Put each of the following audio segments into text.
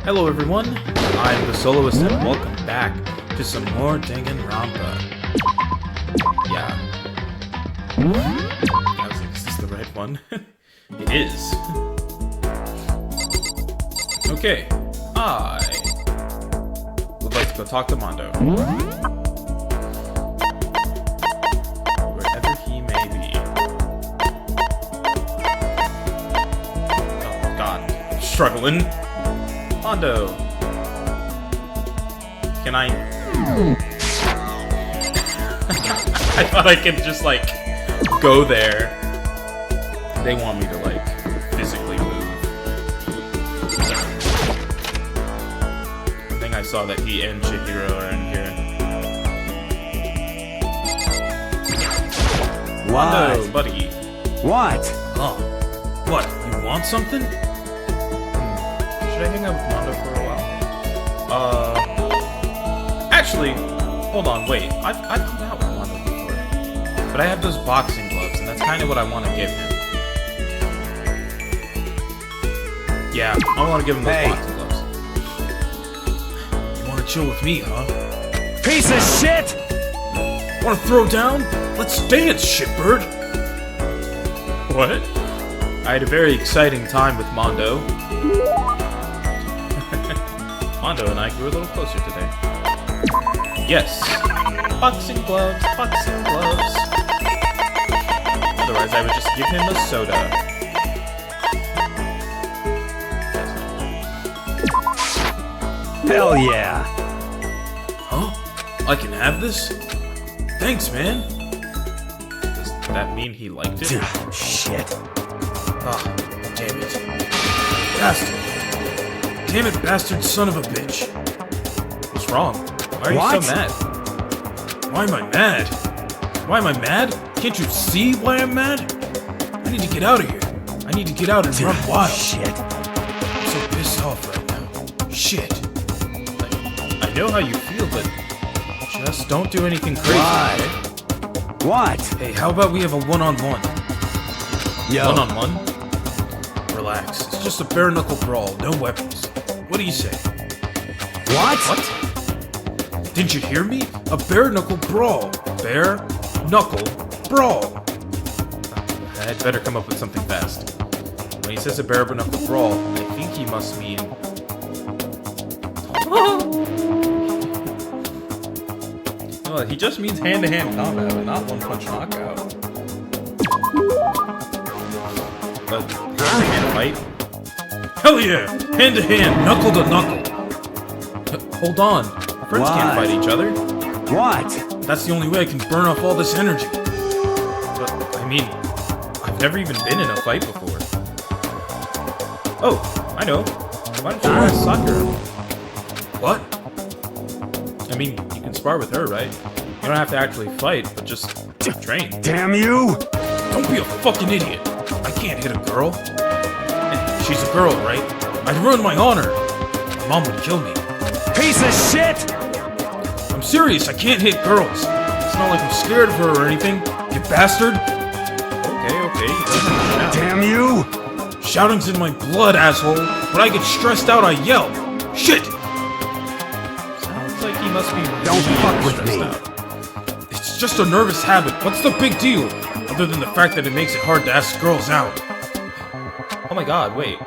Hello everyone, I'm the Soloist and welcome back to some more Danganronpa. Yeah. I was like, is this the right one? It is. Okay, I would like to go talk to Mondo. Wherever he may be. Oh god, I'm struggling. Mondo! Can I... I thought I could just, like, go there. They want me to, like, physically move. I think I saw that he and Chihiro are in here. Mondo, buddy. What? Oh. What? You want something? Should I hang out with Mondo for a while? Actually, hold on, wait. I've hung out with Mondo before. But I have those boxing gloves, and that's kind of what I want to give him. Yeah, I want to give him those boxing gloves. You want to chill with me, huh? Piece of shit! Want to throw down? Let's dance, shitbird! What? I had a very exciting time with Mondo. Mondo and I grew a little closer today. Yes. Boxing gloves, boxing gloves. Otherwise, I would just give him a soda. Hell yeah! Huh? I can have this? Thanks, man. Does that mean he liked it? Shit. Ah, damn it. Bastard. Damn it, bastard son of a bitch. What's wrong? Why are you so mad? Why am I mad? Why am I mad? Can't you see why I'm mad? I need to get out of here. I need to get out and run wild. Shit. I'm so pissed off right now. Shit. I know how you feel, but just don't do anything crazy. Why? Okay? What? Hey, how about we have a one-on-one? Yo. One-on-one? Relax. It's just a bare-knuckle brawl, no weapons. What do you say? What? What? Didn't you hear me? A bare-knuckle brawl. Bare-knuckle brawl. I'd better come up with something fast. When he says a bare-knuckle brawl, I think he must mean... Well, he just means hand-to-hand combat, but not one-punch knockout. Hand-to-hand fight? Hell yeah! Hand-to-hand, knuckle-to-knuckle! Hold on. Friends can't fight each other. What? That's the only way I can burn off all this energy. But, I mean, I've never even been in a fight before. Oh, I know. Why don't you try soccer? What? I mean, you can spar with her, right? You don't have to actually fight, but just train. Damn you! Don't be a fucking idiot. I can't hit a girl. And she's a girl, right? I'd ruin my honor. My mom would kill me. Piece of shit! I'm serious, I can't hit girls. It's not like I'm scared of her or anything, you bastard. Okay, you don't have to shout. Damn you! Shouting's in my blood, asshole. When I get stressed out, I yell. Shit! Sounds like he must be Don't fuck with stressed me. out. It's just a nervous habit. What's the big deal? Other than the fact that it makes it hard to ask girls out. Oh my god, wait.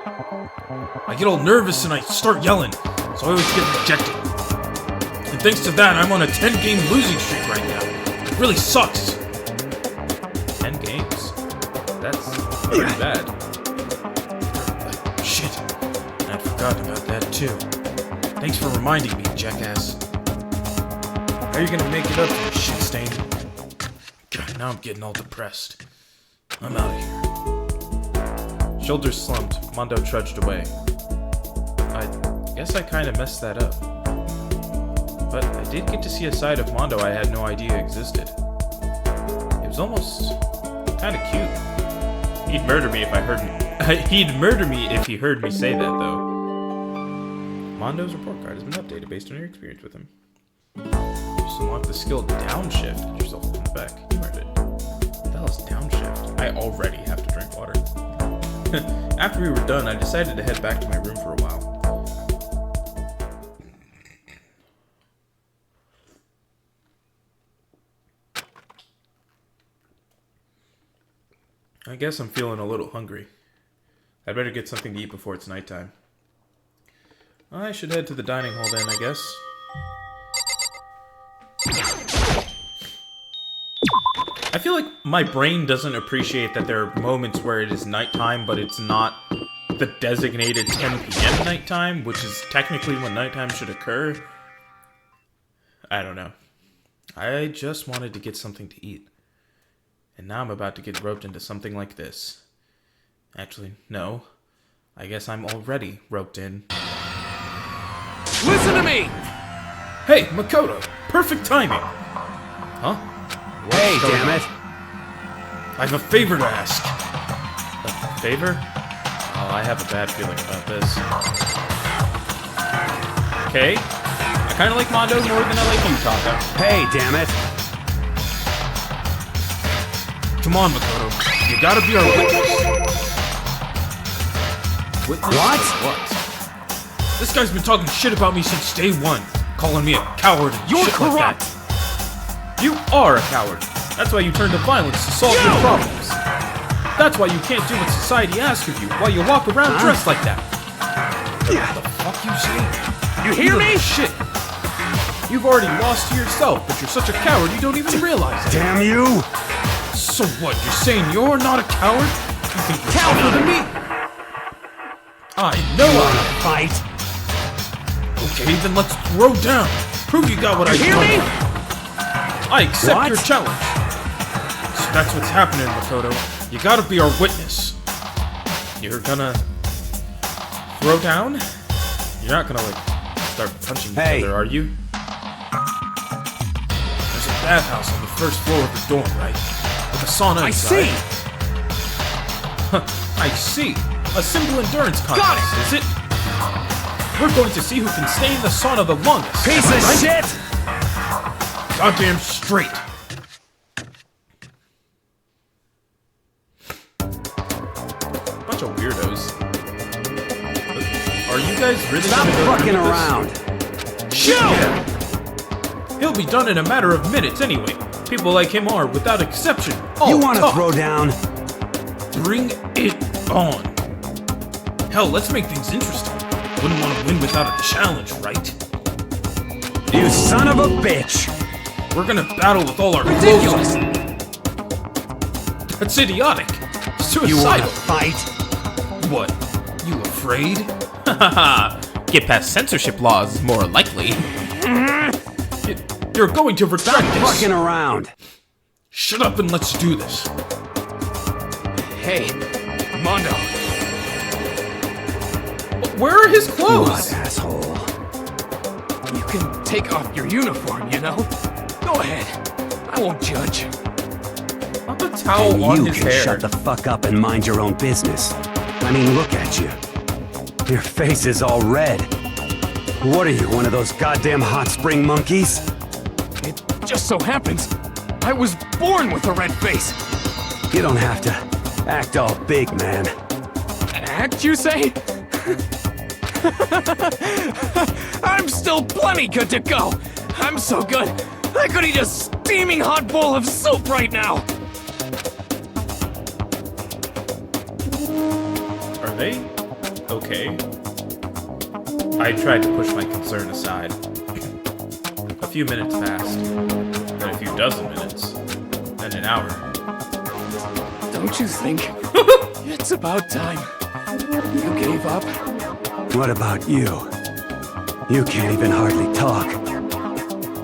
I get all nervous and I start yelling, so I always get rejected. And thanks to that, I'm on a 10-game losing streak right now. It really sucks. 10 games? That's pretty bad. Shit. I'd forgotten about that too. Thanks for reminding me, jackass. How are you gonna make it up to me, shit stain? God, now I'm getting all depressed. I'm out of here. Shoulders slumped, Mondo trudged away. I guess I kinda messed that up. But I did get to see a side of Mondo I had no idea existed. It was almost kinda cute. He'd murder me if I heard me. He'd murder me if he heard me say that, though. Mondo's report card has been updated based on your experience with him. Just unlock the skill downshift. Get yourself in the back. You earned it. What the hell is downshift? I already have to drink water. After we were done, I decided to head back to my room for a while. I guess I'm feeling a little hungry. I better get something to eat before it's nighttime. I should head to the dining hall then, I guess. I feel like my brain doesn't appreciate that there are moments where it is nighttime, but it's not the designated 10 p.m. nighttime, which is technically when nighttime should occur. I don't know. I just wanted to get something to eat. And now I'm about to get roped into something like this. Actually, no. I guess I'm already roped in. Listen to me! Hey, Makoto! Perfect timing! Huh? Hey, What's going damn on? it. I have a favor to ask. A favor? Oh, I have a bad feeling about this. Okay. I kind of like Mondo more than I like you, Taka. Hey, damn it. Come on, Makoto. You gotta be our witness. Witness What? for what? This guy's been talking shit about me since day one. Calling me a coward and You're shit corrupt! like that. You are a coward. That's why you turn to violence to solve your problems. That's why you can't do what society asks of you while you walk around dressed like that. What the fuck you say? You hear me? Shit. You've already lost to yourself, but you're such a coward you don't even realize it. Damn you. So what, you're saying you're not a coward? You think you're tougher than me? I know I am. Fight. Okay, then let's throw down. Prove you got what I Hear told me? you. I accept What? your challenge. So that's what's happening, Makoto. You gotta be our witness. You're gonna throw down? You're not gonna, like, start punching Hey. each other, are you? There's a bathhouse on the first floor of the dorm, right? With a sauna I inside. see! I see. A simple endurance contest, Got it. is it? We're going to see who can stay in the sauna the longest. Piece am I of right? shit. Goddamn straight. Bunch of weirdos. Are you guys really Stop gonna go fucking through this? around. Chill! He'll be done in a matter of minutes anyway. People like him are, without exception, all You want to talk. throw down? Bring it on. Hell, let's make things interesting. Wouldn't want to win without a challenge, right? You son of a bitch. We're gonna battle with all our Ridiculous! clothes. That's idiotic. You want Suicidal. to fight? What? You afraid? Hahaha. Get past censorship laws, more likely. You're going to retract this. Fucking around. Shut up and let's do this. Hey, Mondo. Where are his What, clothes? asshole? You can take off your uniform, you know? Go ahead. I won't judge. Not the towel on You his can hair. shut the fuck up and mind your own business. I mean, look at you. Your face is all red. What are you, one of those goddamn hot spring monkeys? It just so happens I was born with a red face. You don't have to act all big, man. Act, you say? I'm still plenty good to go. I'm so good, I could eat a steaming hot bowl of soup right now. Are they okay? I tried to push my concern aside. A few minutes passed, then a few dozen minutes, then an hour. Don't you think it's about time you gave up? What about you? You can't even hardly talk.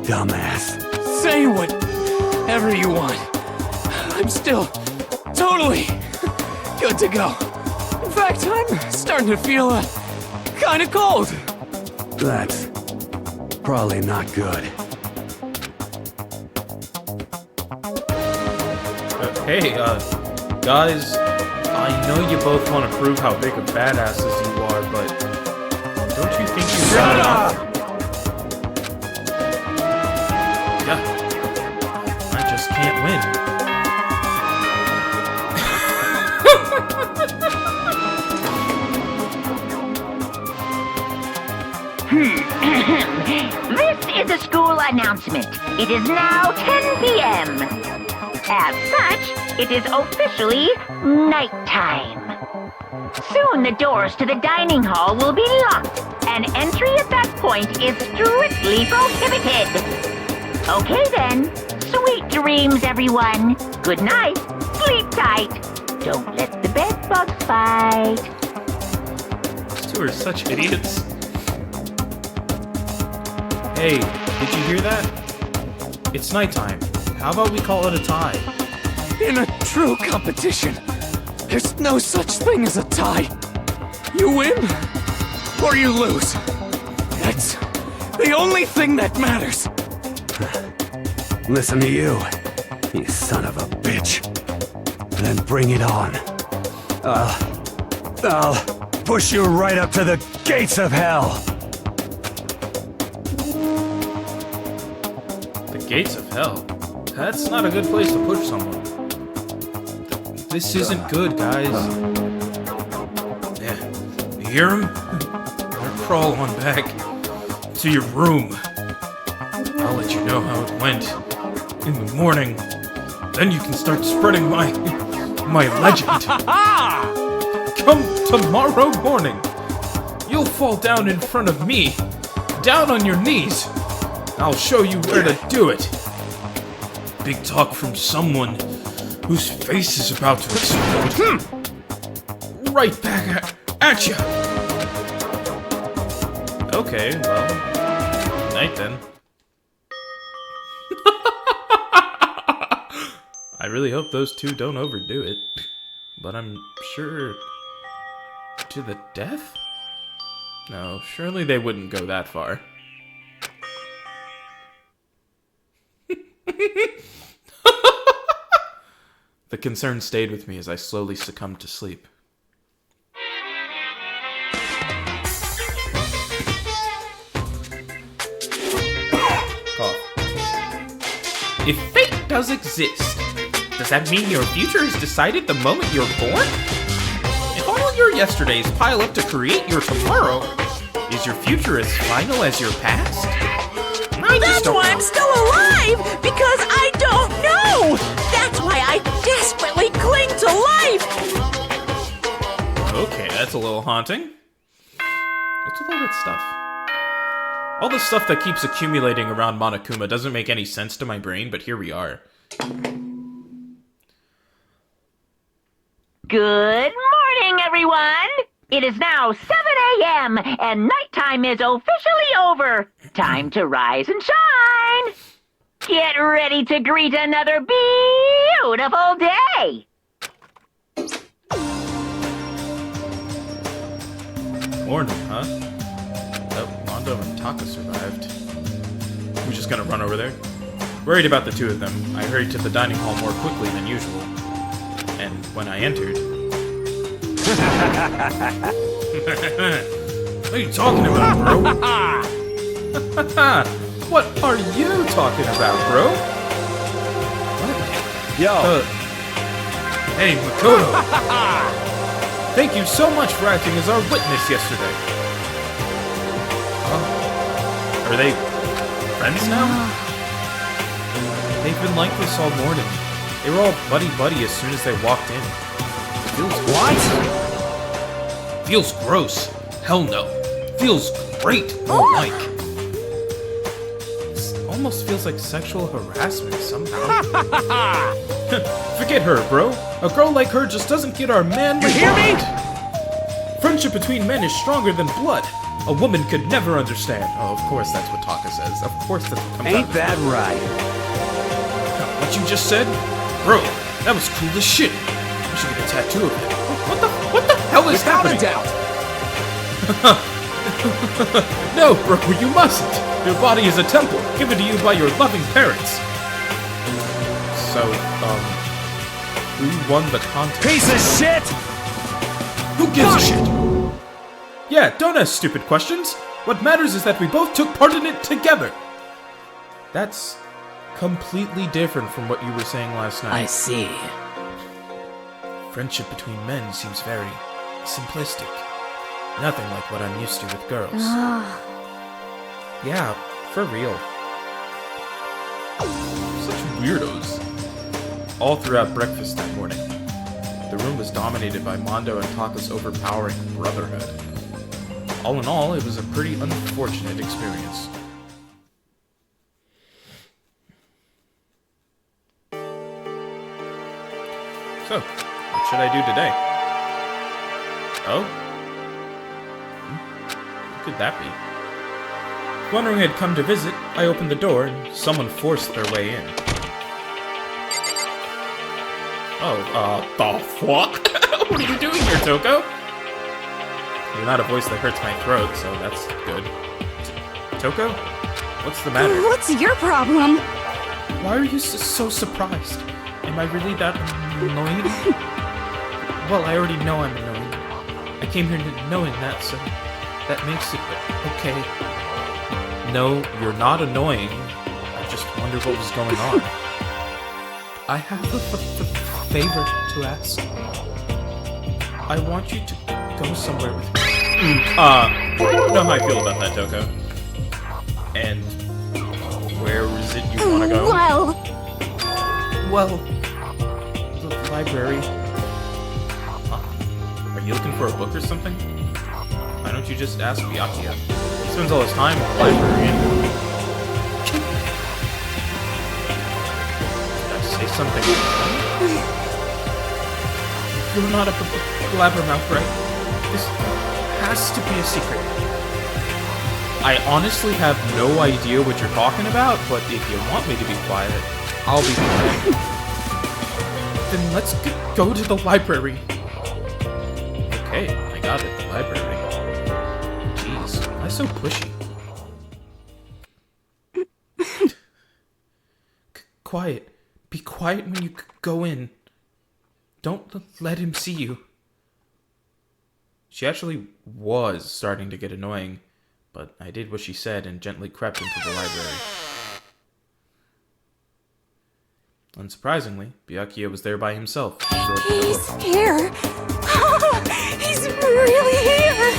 Dumbass. Say whatever you want. I'm still totally good to go. In fact, I'm starting to feel kind of cold. That's probably not good. Hey, guys, I know you both want to prove how big of badasses you are, but don't you think you Shut got up! enough? Yeah, I just can't win. This is a school announcement. It is now 10 p.m. As such, it is officially nighttime. Soon the doors to the dining hall will be locked, and entry at that point is strictly prohibited. Okay then, sweet dreams, everyone. Good night, sleep tight. Don't let the bed bugs bite. These two are such idiots. Hey, did you hear that? It's nighttime. How about we call it a tie? In a true competition, there's no such thing as a tie. You win, or you lose. That's the only thing that matters. Listen to you, you son of a bitch. Then bring it on. I'll push you right up to the gates of hell. The gates of hell? That's not a good place to push someone. This isn't good, guys. Yeah, you hear him? Now crawl on back to your room. I'll let you know how it went in the morning. Then you can start spreading my legend. Come tomorrow morning. You'll fall down in front of me, down on your knees. I'll show you where to do it. Big talk from someone whose face is about to explode. Right back at you. Okay, well, night then. I really hope those two don't overdo it, but I'm sure to the death? No, surely they wouldn't go that far. The concern stayed with me as I slowly succumbed to sleep. If fate does exist, does that mean your future is decided the moment you're born? If all your yesterdays pile up to create your tomorrow, is your future as final as your past? That's why I'm still alive, because I don't know! That's why I desperately cling to life! Okay, that's a little haunting. What's with all that stuff? All the stuff that keeps accumulating around Monokuma doesn't make any sense to my brain, but here we are. Good morning, everyone! It is now 7 a.m., and nighttime is officially over. Time to rise and shine! Get ready to greet another beautiful day! Morning, huh? Oh, Mondo and Taka survived. We're just gonna run over there. Worried about the two of them, I hurried to the dining hall more quickly than usual. And when I entered... What are you talking about, bro? What are you talking about, bro? What? Yo! Hey, Makoto! Thank you so much for acting as our witness yesterday. Are they friends now? They've been like this all morning. They were all buddy-buddy as soon as they walked in. Feels What? Feels gross. Hell no. Feels great. More like. This almost feels like sexual harassment somehow. Forget her, bro. A girl like her just doesn't get our manly bond. Friendship between men is stronger than blood. A woman could never understand. Oh, of course that's what Taka says. Of course that's what comes out. Ain't that right? What you just said? Bro, that was cool as shit. I should get a tattoo of it. What the hell is happening? No, bro, you mustn't. Your body is a temple, given to you by your loving parents. So, who won the contest? Piece of shit! Who gives a shit? Yeah, don't ask stupid questions. What matters is that we both took part in it together. That's completely different from what you were saying last night. I see. Friendship between men seems very simplistic. Nothing like what I'm used to with girls. Yeah, for real. Such weirdos. all throughout breakfast that morning. The room was dominated by Mondo and Taka's overpowering brotherhood. All in all, it was a pretty unfortunate experience. So, what should I do today? Oh? Who could that be? Wondering I'd come to visit, I opened the door and someone forced their way in. Oh, the fuck? What are you doing here, Toko? You're not a voice that hurts my throat, so that's good. Toko? What's the matter? What's your problem? Why are you so surprised? Am I really that annoying? Well, I already know I'm annoying. I came here knowing that, so that makes it okay. No, you're not annoying. I just wondered what was going on. I have a favor to ask. I want you to go somewhere with me. I know how I feel about that, Toko. And where is it you want to go? Well, the library. Are you looking for a book or something? Why don't you just ask Byakuya? He spends all his time in the library. Did I say something? You're not a blabbermouth, right? This has to be a secret. I honestly have no idea what you're talking about, but if you want me to be quiet, I'll be quiet. Then let's go to the library. Okay, I got it, the library. Jeez, why so pushy? Quiet. Be quiet when you go in. Don't let him see you. She actually was starting to get annoying, but I did what she said and gently crept into the library. Unsurprisingly, Byakuya was there by himself. He's here. He's really here.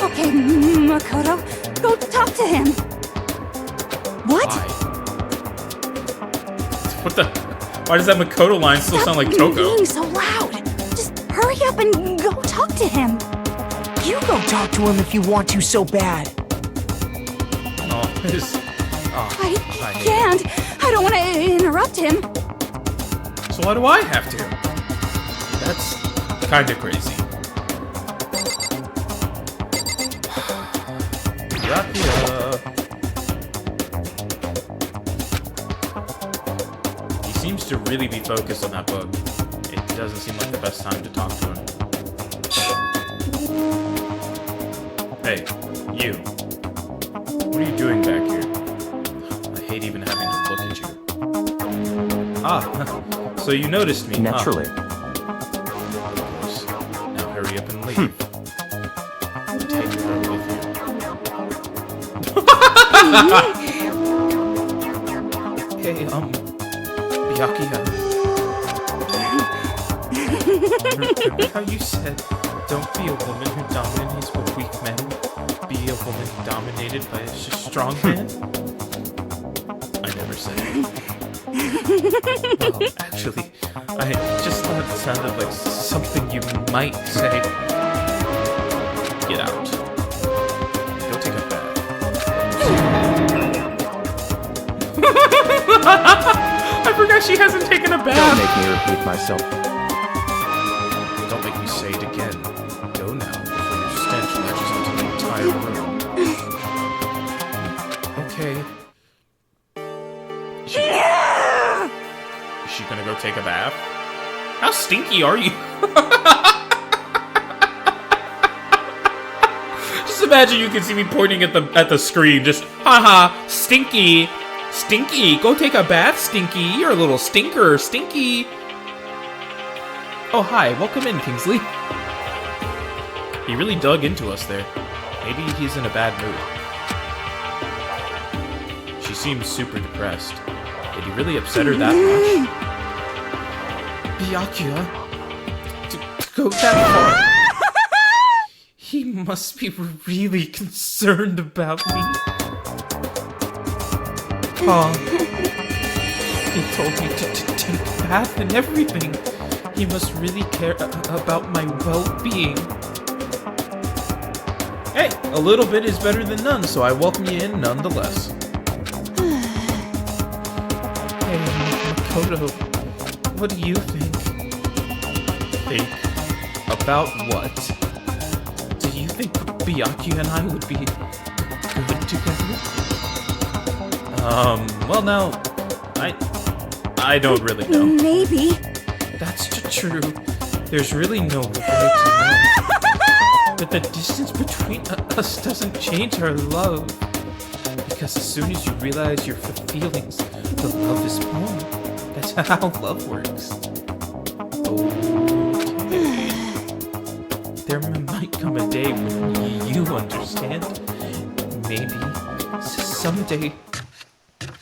Okay, Makoto, go talk to him. What? Why? What the? Why does that Makoto line still sound like Toko? Being so loud. Just hurry up and go talk to him. You go talk to him if you want to so bad. Oh, his... Oh, I hate can't. I don't want to interrupt him. it. So why do I have to? That's kinda crazy. Byakuya. He seems to really be focused on that book. It doesn't seem like the best time to talk to him. Hey, you. What are you doing back here? I hate even having to look at you. Ah, so you noticed me, Naturally. Huh? Of course. Now hurry up and leave. Take her with you. Hey, Byakuya. Remember how you said, don't be a woman who dominates with weak men. Be a woman dominated by a strong man? I never said it. Well, actually, I just thought it sounded like something you might say. Get out. Go take a bath. I forgot she hasn't taken a Don't bath. make me repeat myself. Don't make me say it again. Go now, before your stench latches onto the entire room. Okay. Is she gonna go take a bath? How stinky are you? Just imagine you can see me pointing at the screen, just haha, stinky, stinky. Go take a bath, stinky. You're a little stinker, stinky. Oh hi, welcome in, Kingsley. He really dug into us there. Maybe he's in a bad mood. She seems super depressed. Did he really upset her that much? Byakuya? To go that far? He must be really concerned about me. Oh. He told me to take a bath and everything. He must really care about my well-being. Hey, a little bit is better than none, so I welcome you in nonetheless. Hey, Makoto, what do you think? Think? About what? Do you think Byakuya and I would be good together? Well now, I don't really know. Maybe. That's true. There's really no way to know. But the distance between us doesn't change our love. Because as soon as you realize your feelings, the love is born. That's how love works. Okay. There might come a day when you understand. Maybe. Someday.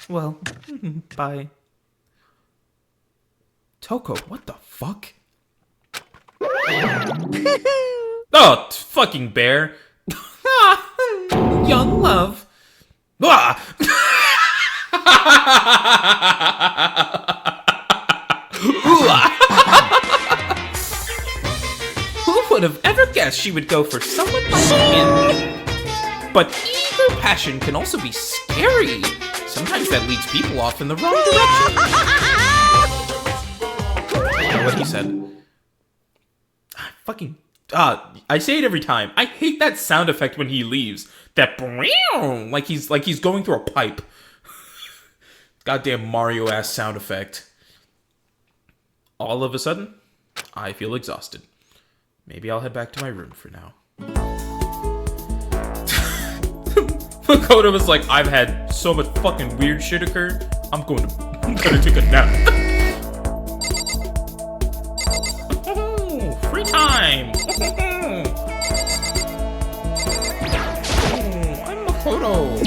Well, bye. Toko, what the fuck? Oh, fucking bear. Young love. Ah! Who would have ever guessed she would go for someone like him? But eager passion can also be scary. Sometimes that leads people off in the wrong direction. You know what he said? I say it every time. I hate that sound effect when he leaves. That like he's going through a pipe. Goddamn Mario-ass sound effect. All of a sudden, I feel exhausted. Maybe I'll head back to my room for now. Makoto was like, I've had so much fucking weird shit occur. I'm gonna take a nap. Free time! I'm Makoto.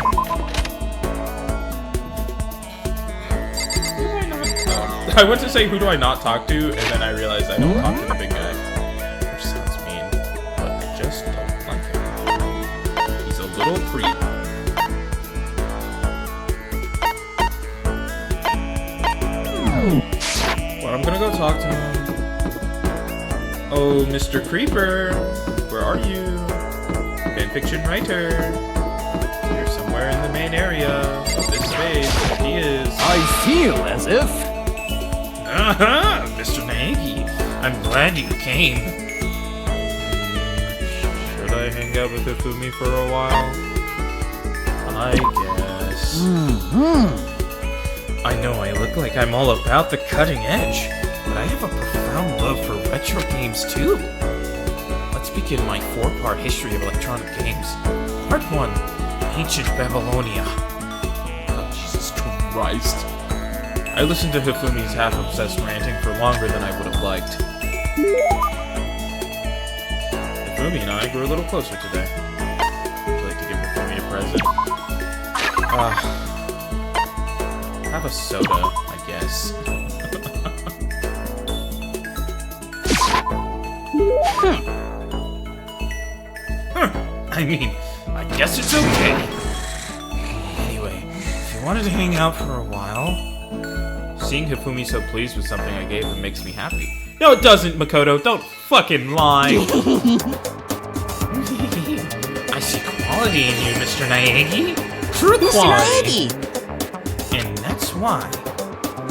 Who do I not... I went to say, who do I not talk to? And then I realized I don't talk to the big guy. Which sounds mean, but I just don't like him. He's a little creep. Well, I'm gonna go talk to him. Oh, Mr. Creeper, where are you? Fanfiction writer. You're somewhere in the main area of this space. There he is. I feel as if... Uh-huh, Mr. Naegi. I'm glad you came. Should I hang out with Hifumi for a while? I guess. I know I look like I'm all about the cutting edge, but I have a profound love for retro games too. Let's begin my 4-part history of electronic games. Part 1, Ancient Babylonia. Oh, Jesus Christ. I listened to Hifumi's half-obsessed ranting for longer than I would have liked. Hifumi and I grew a little closer today. Would you like to give Hifumi a present? Have a soda, I guess. I mean, I guess it's okay. Anyway, if you wanted to hang out for a while, seeing Hifumi so pleased with something I gave him makes me happy. No, it doesn't, Makoto. Don't fucking lie. I see quality in you, Mr. Naegi. True quality. And that's why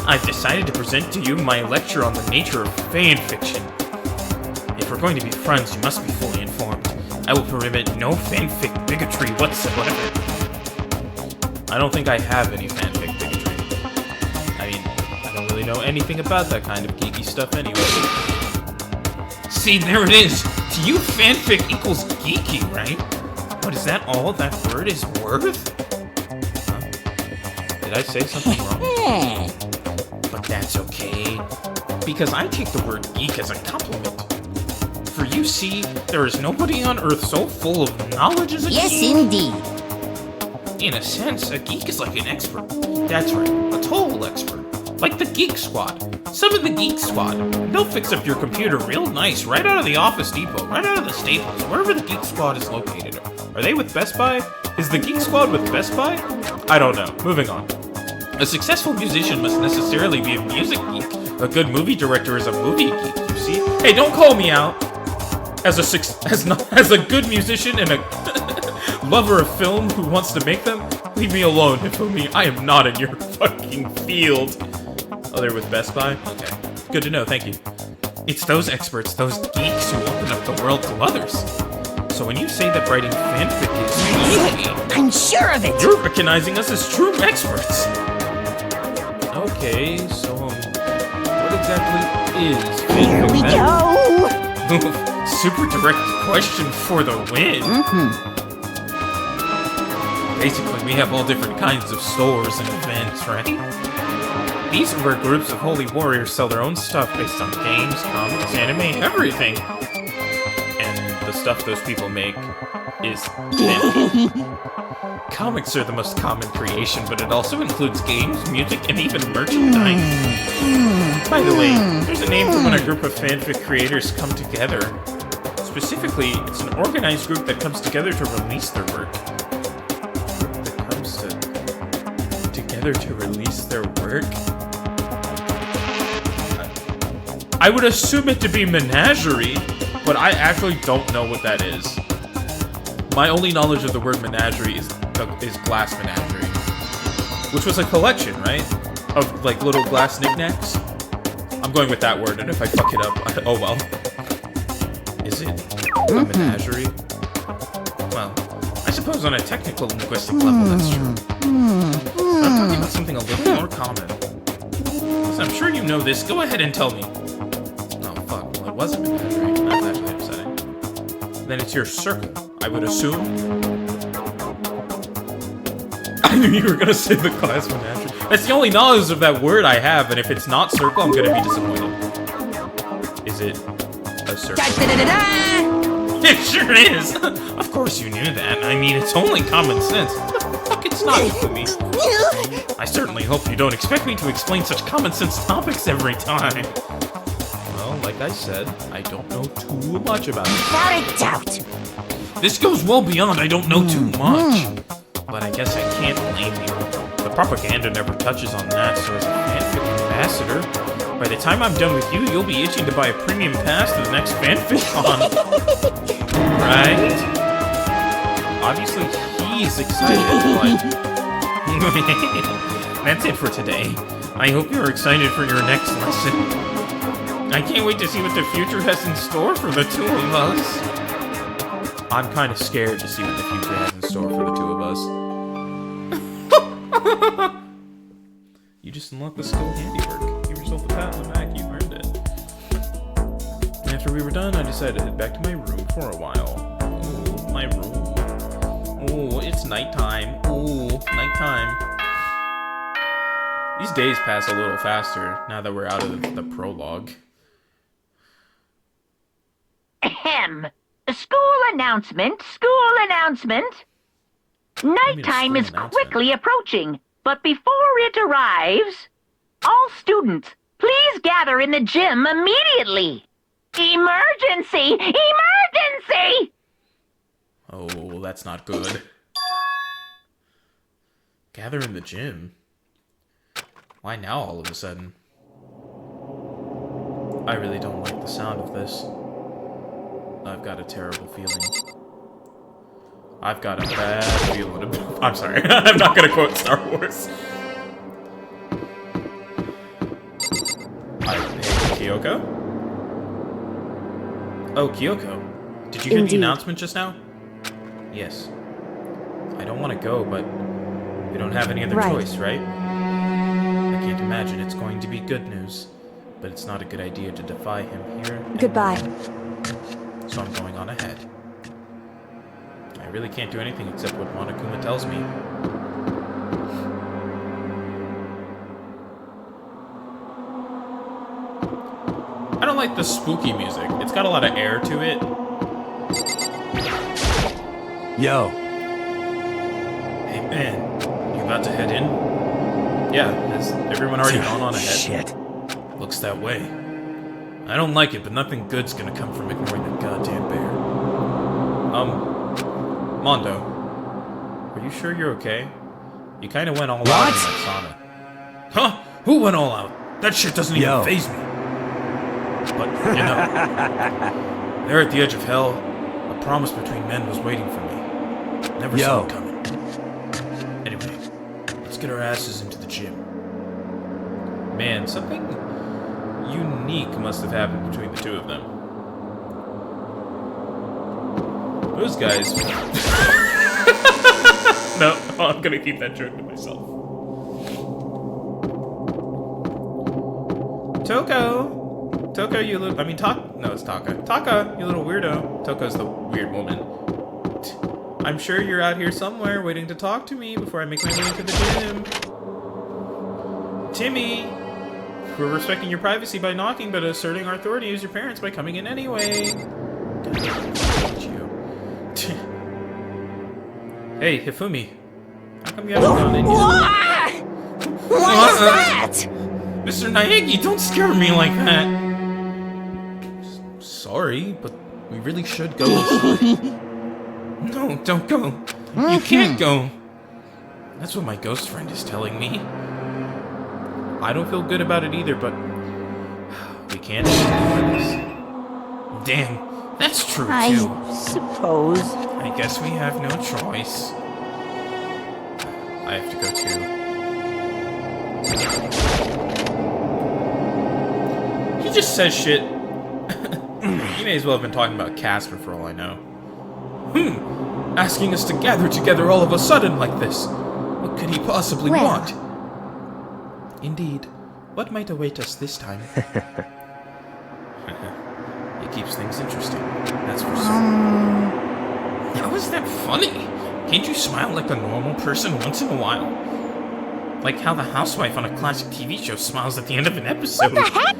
I've decided to present to you my lecture on the nature of fanfiction. If we're going to be friends, you must be fully informed. I will permit no fanfic bigotry whatsoever. I don't think I have any fanfic bigotry. I mean, I don't really know anything about that kind of geeky stuff anyway. See, there it is! To you, fanfic equals geeky, right? But is that all that word is worth? Huh? Did I say something wrong? But that's okay, because I take the word geek as a compliment. For you see, there is nobody on Earth so full of knowledge as a geek. Yes, indeed. In a sense, a geek is like an expert. That's right, a total expert. Like the Geek Squad. Summon the Geek Squad. They'll fix up your computer real nice right out of the Office Depot, right out of the Staples, wherever the Geek Squad is located. Are they with Best Buy? Is the Geek Squad with Best Buy? I don't know. Moving on. A successful musician must necessarily be a music geek. A good movie director is a movie geek, you see? Hey, don't call me out! As a good musician and a lover of film who wants to make them, leave me alone, Hifumi. I am not in your fucking field. Oh, they're with Best Buy? Okay. Good to know, thank you. It's those experts, those geeks who open up the world to others. So when you say that writing fanfic is easy, I'm sure of it. you're recognizing us as true experts. Okay, so what exactly is fanfic? Here we then? go. Super direct question for the win. Basically, we have all different kinds of stores and events, right? These are where groups of holy warriors sell their own stuff based on games, comics, anime, everything. And the stuff those people make is fanfic. Comics are the most common creation, but it also includes games, music, and even merchandise. By the way, there's a name for when a group of fanfic creators come together. Specifically, it's an organized group that comes together to release their work. That comes together to release their work? I would assume it to be menagerie, but I actually don't know what that is. My only knowledge of the word menagerie is Glass Menagerie, which was a collection, right? Of like little glass knickknacks. I'm going with that word, and if I fuck it up, oh well. Is it a menagerie? Well, I suppose on a technical linguistic level, that's true. But I'm talking about something a little more common. So I'm sure you know this. Go ahead and tell me. Oh fuck! Well, it was a menagerie. That's actually upsetting. Then it's your circle, I would assume. I knew you were gonna say the glass menagerie. That's the only knowledge of that word I have, and if it's not circle, I'm gonna be disappointed. Is it a circle? It sure is! Of course you knew that. I mean, it's only common sense. What the fuck, it's not for me. I certainly hope you don't expect me to explain such common sense topics every time. Well, like I said, I don't know too much about it. Without a doubt. This goes well beyond I don't know too much. But I guess I can't blame you. The propaganda never touches on that, so as a fanfic ambassador, by the time I'm done with you, you'll be itching to buy a premium pass to the next fanfic con. Right? Obviously, he's excited, but... That's it for today. I hope you're excited for your next lesson. I can't wait to see what the future has in store for the two of us. I'm kind of scared to see what the future has in store for the two of us. You just unlocked the skill handiwork. Give yourself a pat on the back, you earned it. After we were done, I decided to head back to my room for a while. Ooh, my room. Ooh, it's nighttime. Ooh, nighttime. These days pass a little faster now that we're out of the prologue. Ahem. School announcement, school announcement. Nighttime is quickly approaching, but before it arrives, all students, please gather in the gym immediately. Emergency! Emergency! Oh, that's not good. Gather in the gym? Why now all of a sudden? I really don't like the sound of this. I've got a terrible feeling. I've got a bad feeling about... I'm sorry, I'm not gonna quote Star Wars. Hey, Kyoko? Oh, Kyoko. Did you hear the announcement just now? Yes. I don't want to go, but we don't have any other choice, right? I can't imagine it's going to be good news, but it's not a good idea to defy him here. Goodbye. So I'm going on ahead. I really can't do anything except what Monokuma tells me. I don't like the spooky music. It's got a lot of air to it. Yo. Hey man, you about to head in? Yeah, has everyone already gone on ahead? Shit. Looks that way. I don't like it, but nothing good's gonna come from ignoring that goddamn bear. Mondo. Are you sure you're okay? You kinda went all out in that sauna. Huh? Who went all out? That shit doesn't even Yo. faze me. But, you know, there at the edge of hell, a promise between men was waiting for me. Never saw Yo. it coming. Anyway, let's get our asses into the gym. Man, something unique must have happened between the two of them. Those guys... No, I'm gonna keep that joke to myself. Toko, you little... I mean, No, it's Taka. Taka, you little weirdo. Toko's the weird woman. I'm sure you're out here somewhere waiting to talk to me before I make my way into the gym. Timmy! We're respecting your privacy by knocking, but asserting our authority as your parents by coming in anyway. Hey, Hifumi. How come you haven't gone in yet? What is that? Mr. Naegi, don't scare me like that. Sorry, but we really should go. No, don't go. You can't go. That's what my ghost friend is telling me. I don't feel good about it either, but we can't ignore this. Damn, that's true too. I suppose. I guess we have no choice. I have to go too. He just says shit. He may as well have been talking about Casper for all I know. Asking us to gather together all of a sudden like this. What could he possibly Well. want? Indeed. What might await us this time? It keeps things interesting. That's for certain. How is that funny? Can't you smile like a normal person once in a while? Like how the housewife on a classic TV show smiles at the end of an episode. What the heck?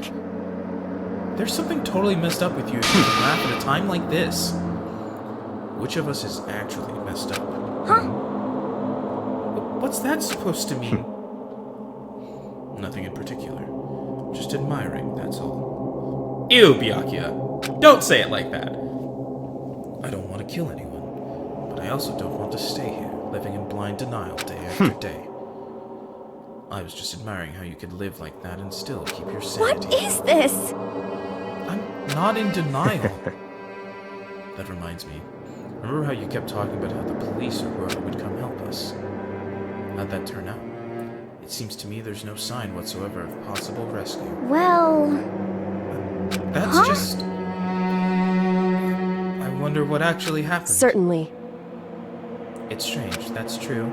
There's something totally messed up with you if you can laugh at a time like this. Which of us is actually messed up? Huh? What's that supposed to mean? Nothing in particular. Just admiring, that's all. Ew, Byakuya. Don't say it like that. I don't want to kill anyone, but I also don't want to stay here, living in blind denial day after day. I was just admiring how you could live like that and still keep your sanity. What is this? I'm not in denial. That reminds me. Remember how you kept talking about how the police or whoever would come help us? How'd that turn out? It seems to me there's no sign whatsoever of possible rescue. Well, That's just... I wonder what actually happened. certainly. It's strange, that's true.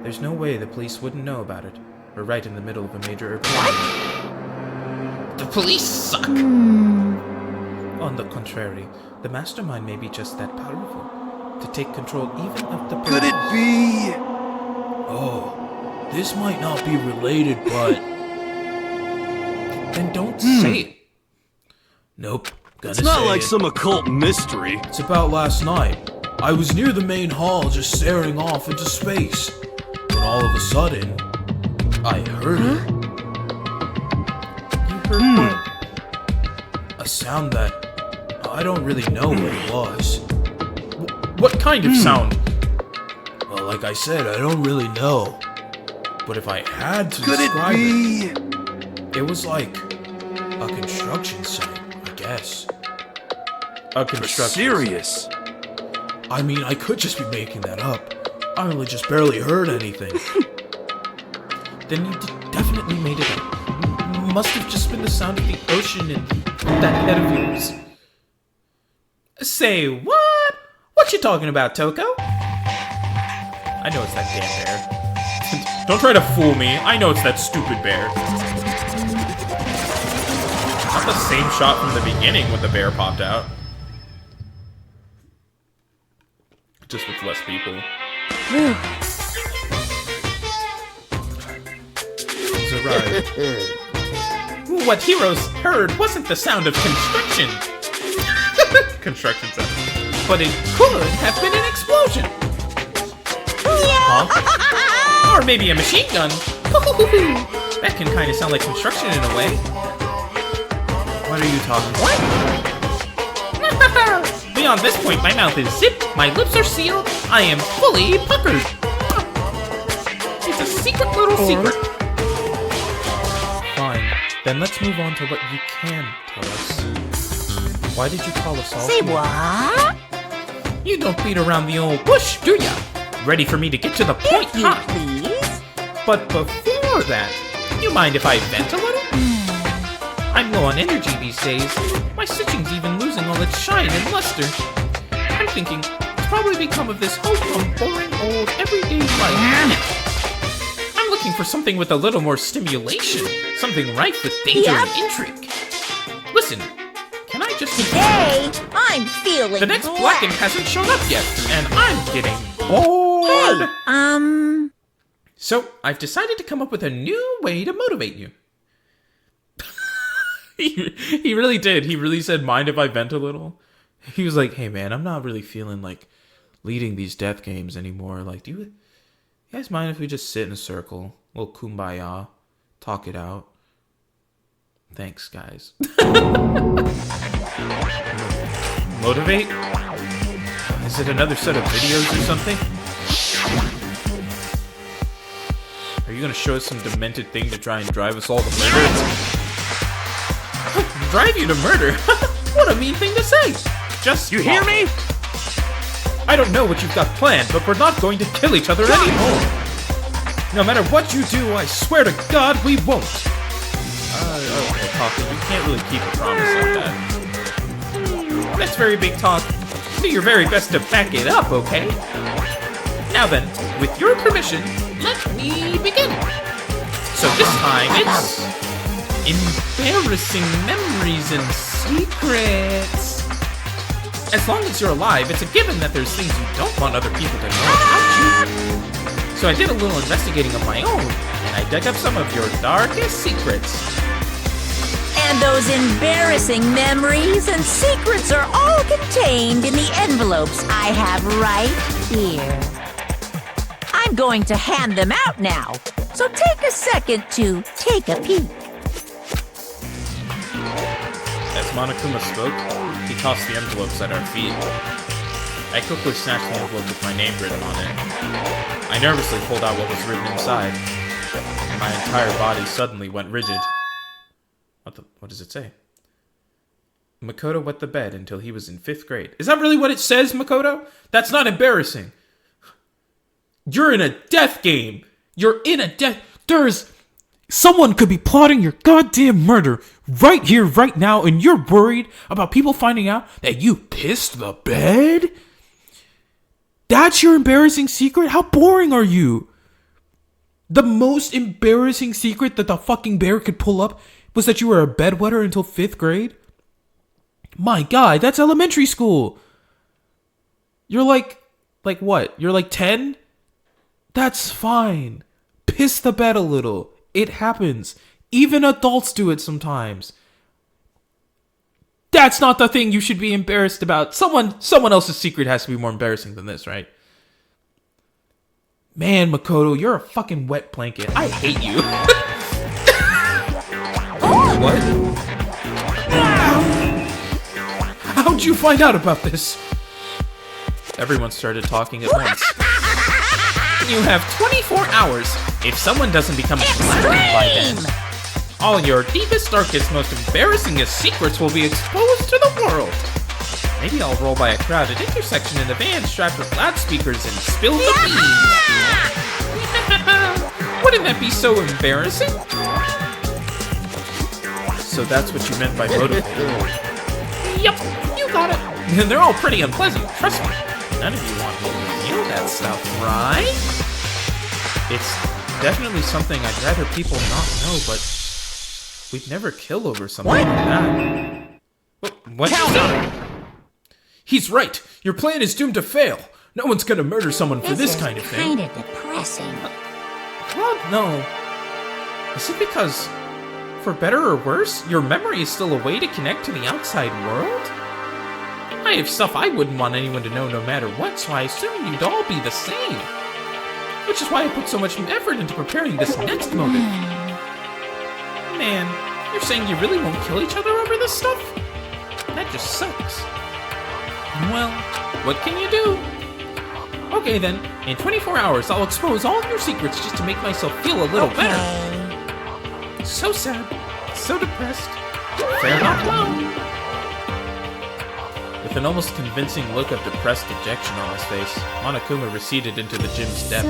There's no way the police wouldn't know about it. We're right in the middle of a major urban area. The police suck! On the contrary, the mastermind may be just that powerful. To take control even of the Could it be? Oh, this might not be related, but... Then don't say it. Nope. It's not like some occult mystery. It's about last night. I was near the main hall just staring off into space. When all of a sudden, I heard it. You heard what? A sound that I don't really know what it was. What kind of sound? Well, like I said, I don't really know. But if I had to describe it was like a construction site, I guess. A construction Serious? I mean, I could just be making that up. I only just barely heard anything. Then you definitely made it up. Must have just been the sound of the ocean and that head of yours. Say what? What you talking about, Toko? I know it's that damn bear. Don't try to fool me. I know it's that stupid bear. Not the same shot from the beginning when the bear popped out. Just with less people. He's arrived. What heroes heard wasn't the sound of construction. Construction sound. But it could have been an explosion. Huh? Or maybe a machine gun. That can kind of sound like construction in a way. What are you talking about? Beyond this point, my mouth is zipped, my lips are sealed, I am fully puckered. It's a secret little secret. Then let's move on to what you can tell us. Why did you call us all Say here? what? You don't beat around the old bush, do ya? Ready for me to get to the point, If you huh? please. But before that, you mind if I vent a little? I'm low on energy these days. My stitching's even losing all its shine and luster. I'm thinking it's probably become of this wholesome, boring, old, everyday life. I'm looking for something with a little more stimulation. Something rife with danger Yep. and intrigue. Listen, can I just... Today, I'm feeling The next black. Blacken hasn't shown up yet, and I'm getting bored. Hey, So, I've decided to come up with a new way to motivate you. He really did. He really said, mind if I vent a little? He was like, hey man, I'm not really feeling like leading these death games anymore. Like, do you guys mind if we just sit in a circle? A little kumbaya, talk it out. Thanks, guys. Motivate? Is it another set of videos or something? Are you gonna show us some demented thing to try and drive us all to murder? Drive you to murder? What a mean thing to say! Just You hear me? I don't know what you've got planned, but we're not going to kill each other anymore! No matter what you do, I swear to God, we won't! Okay, Coffee, you can't really keep a promise like that. That's very big talk. Do your very best to back it up, okay? Now then, with your permission, let me begin. So this time it's embarrassing memories and secrets. As long as you're alive, it's a given that there's things you don't want other people to know about you. So I did a little investigating of my own, and I dug up some of your darkest secrets. and those embarrassing memories and secrets are all contained in the envelopes I have right here. I'm going to hand them out now, so take a second to take a peek. As Monokuma spoke, he tossed the envelopes at our feet. I quickly snatched the envelope with my name written on it. I nervously pulled out what was written inside, and my entire body suddenly went rigid. What does it say? Makoto wet the bed until he was in 5th grade. Is that really what it says, Makoto? That's not embarrassing. You're in a death game. You're in a death... Someone could be plotting your goddamn murder right here, right now, and you're worried about people finding out that you pissed the bed? That's your embarrassing secret? How boring are you? The most embarrassing secret that the fucking bear could pull up was that you were a bedwetter until 5th grade? My God, that's elementary school. You're like what? You're like 10? That's fine. Piss the bed a little. It happens. Even adults do it sometimes. That's not the thing you should be embarrassed about. Someone else's secret has to be more embarrassing than this, right? Man, Makoto, you're a fucking wet blanket. I hate you. What? How'd you find out about this? Everyone started talking at once. You have 24 hours. If someone doesn't become flattened by then, all your deepest, darkest, most embarrassingest secrets will be exposed to the world. Maybe I'll roll by a crowded intersection in a van strapped with loudspeakers and spill the beans. Wouldn't that be so embarrassing? So that's what you meant by motivated. Yep, you got it. And they're all pretty unpleasant, trust me. None of you want me to reveal that stuff, right? It's definitely something I'd rather people not know, but we'd never kill over something like that. What? He's right. Your plan is doomed to fail. No one's gonna murder someone for this kind of thing. Kinda depressing. Well, no. Is it because, for better or worse, your memory is still a way to connect to the outside world? I have stuff I wouldn't want anyone to know no matter what, so I assumed you'd all be the same. Which is why I put so much effort into preparing this next motive. Man, you're saying you really won't kill each other over this stuff? That just sucks. Well, what can you do? Okay then, in 24 hours I'll expose all your secrets just to make myself feel a little better. So sad. so depressed. Fair not alone. With an almost convincing look of depressed dejection on his face, Monokuma receded into the gym's depths.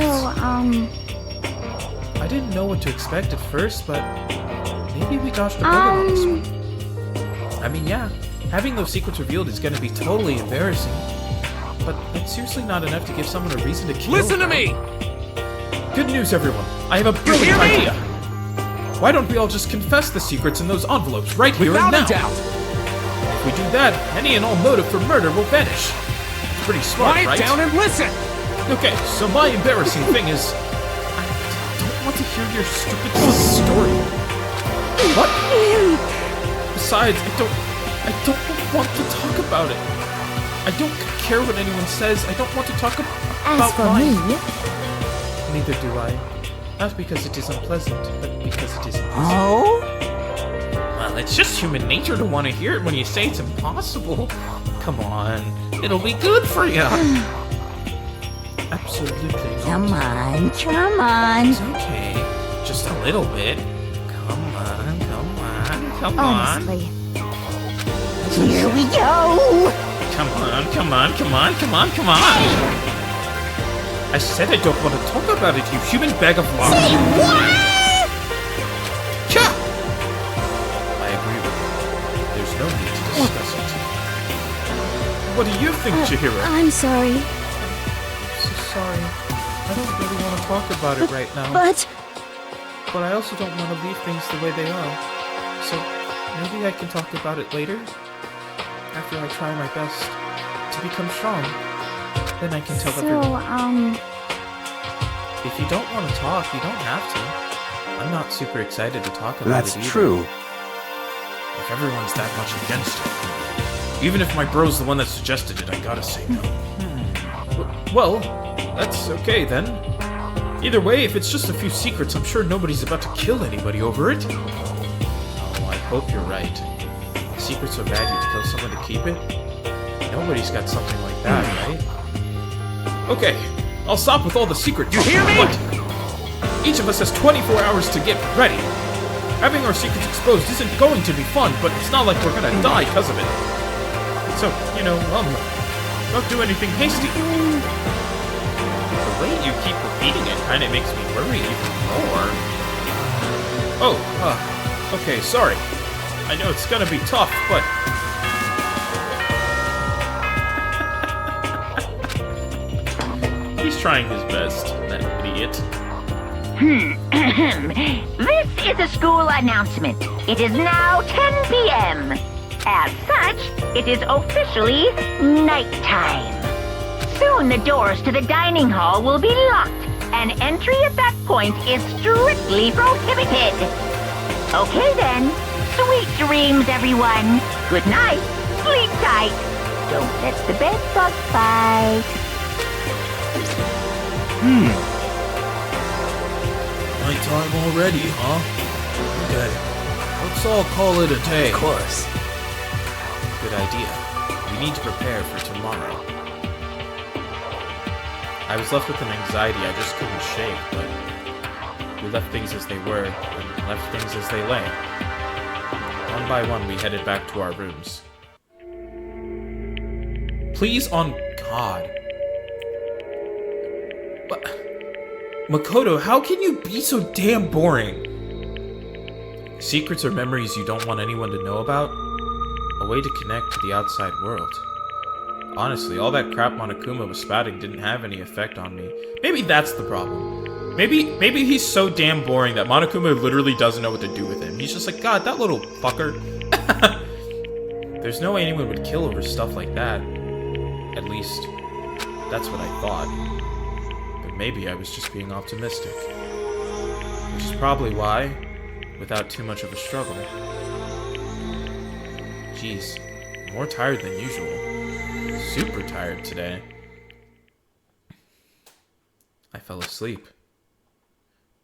I didn't know what to expect at first, but maybe we dodged a bullet on this one. I mean, yeah, having those secrets revealed is gonna be totally embarrassing. But that's seriously not enough to give someone a reason to kill. Listen to me! Good news, everyone. I have a brilliant idea. Why don't we all just confess the secrets in those envelopes right here Without and now? a doubt! If we do that, any and all motive for murder will vanish. It's pretty smart, Quiet right? down and listen! Okay, so my embarrassing thing is, I don't want to hear your stupid story. What? Besides, I don't want to talk about it. I don't care what anyone says. I don't want to talk about As for mine. me, Neither do I. Not because it is unpleasant, but because it is impossible. Oh? Well, it's just human nature to want to hear it when you say it's impossible. Come on, it'll be good for you. Absolutely not. come on, come on. It's okay. Just a little bit. Come on, come on, come on. Honestly. Here we go. Come on, come on, come on, come on, come on. I said I don't want to talk about it, you human bag of lard. Say what? Cha! I agree with you. There's no need to discuss it. What do you think, Chihiro? I'm sorry, I'm so sorry. I don't really want to talk about it right now. but But I also don't want to leave things the way they are. So maybe I can talk about it later? After I try my best to become strong. Then I can tell everyone. If you don't want to talk, you don't have to. I'm not super excited to talk about That's it either. true. If everyone's that much against it. Even if my bro's the one that suggested it, I gotta say no. Well, that's okay then. Either way, if it's just a few secrets, I'm sure nobody's about to kill anybody over it. Oh, I hope you're right. Secrets so bad you'd kill someone to keep it? Nobody's got something like that, right? Okay, I'll stop with all the secret talk. You hear me? But each of us has 24 hours to get ready. Having our secrets exposed isn't going to be fun, but it's not like we're gonna die because of it. So, don't do anything hasty. The way you keep repeating it kind of makes me worry even more. Oh, okay, sorry. I know it's gonna be tough, but... He's trying his best, that idiot. This is a school announcement. It is now 10 p.m. As such, it is officially nighttime. Soon the doors to the dining hall will be locked, and entry at that point is strictly prohibited. Okay then. Sweet dreams, everyone. Good night. Sleep tight. Don't let the bed bug bite. Nighttime already, huh? Okay. Let's all call it a day. Of course. Good idea. We need to prepare for tomorrow. I was left with an anxiety I just couldn't shake, but we left things as they were, and left things as they lay. One by one, we headed back to our rooms. Please, on God. What? Makoto, how can you be so damn boring? Secrets or memories you don't want anyone to know about? A way to connect to the outside world. Honestly, all that crap Monokuma was spouting didn't have any effect on me. Maybe that's the problem. Maybe he's so damn boring that Monokuma literally doesn't know what to do with him. He's just like, God, that little fucker. There's no way anyone would kill over stuff like that. At least, that's what I thought. But maybe I was just being optimistic. Which is probably why, without too much of a struggle. Jeez, I'm more tired than usual. Super tired today. I fell asleep.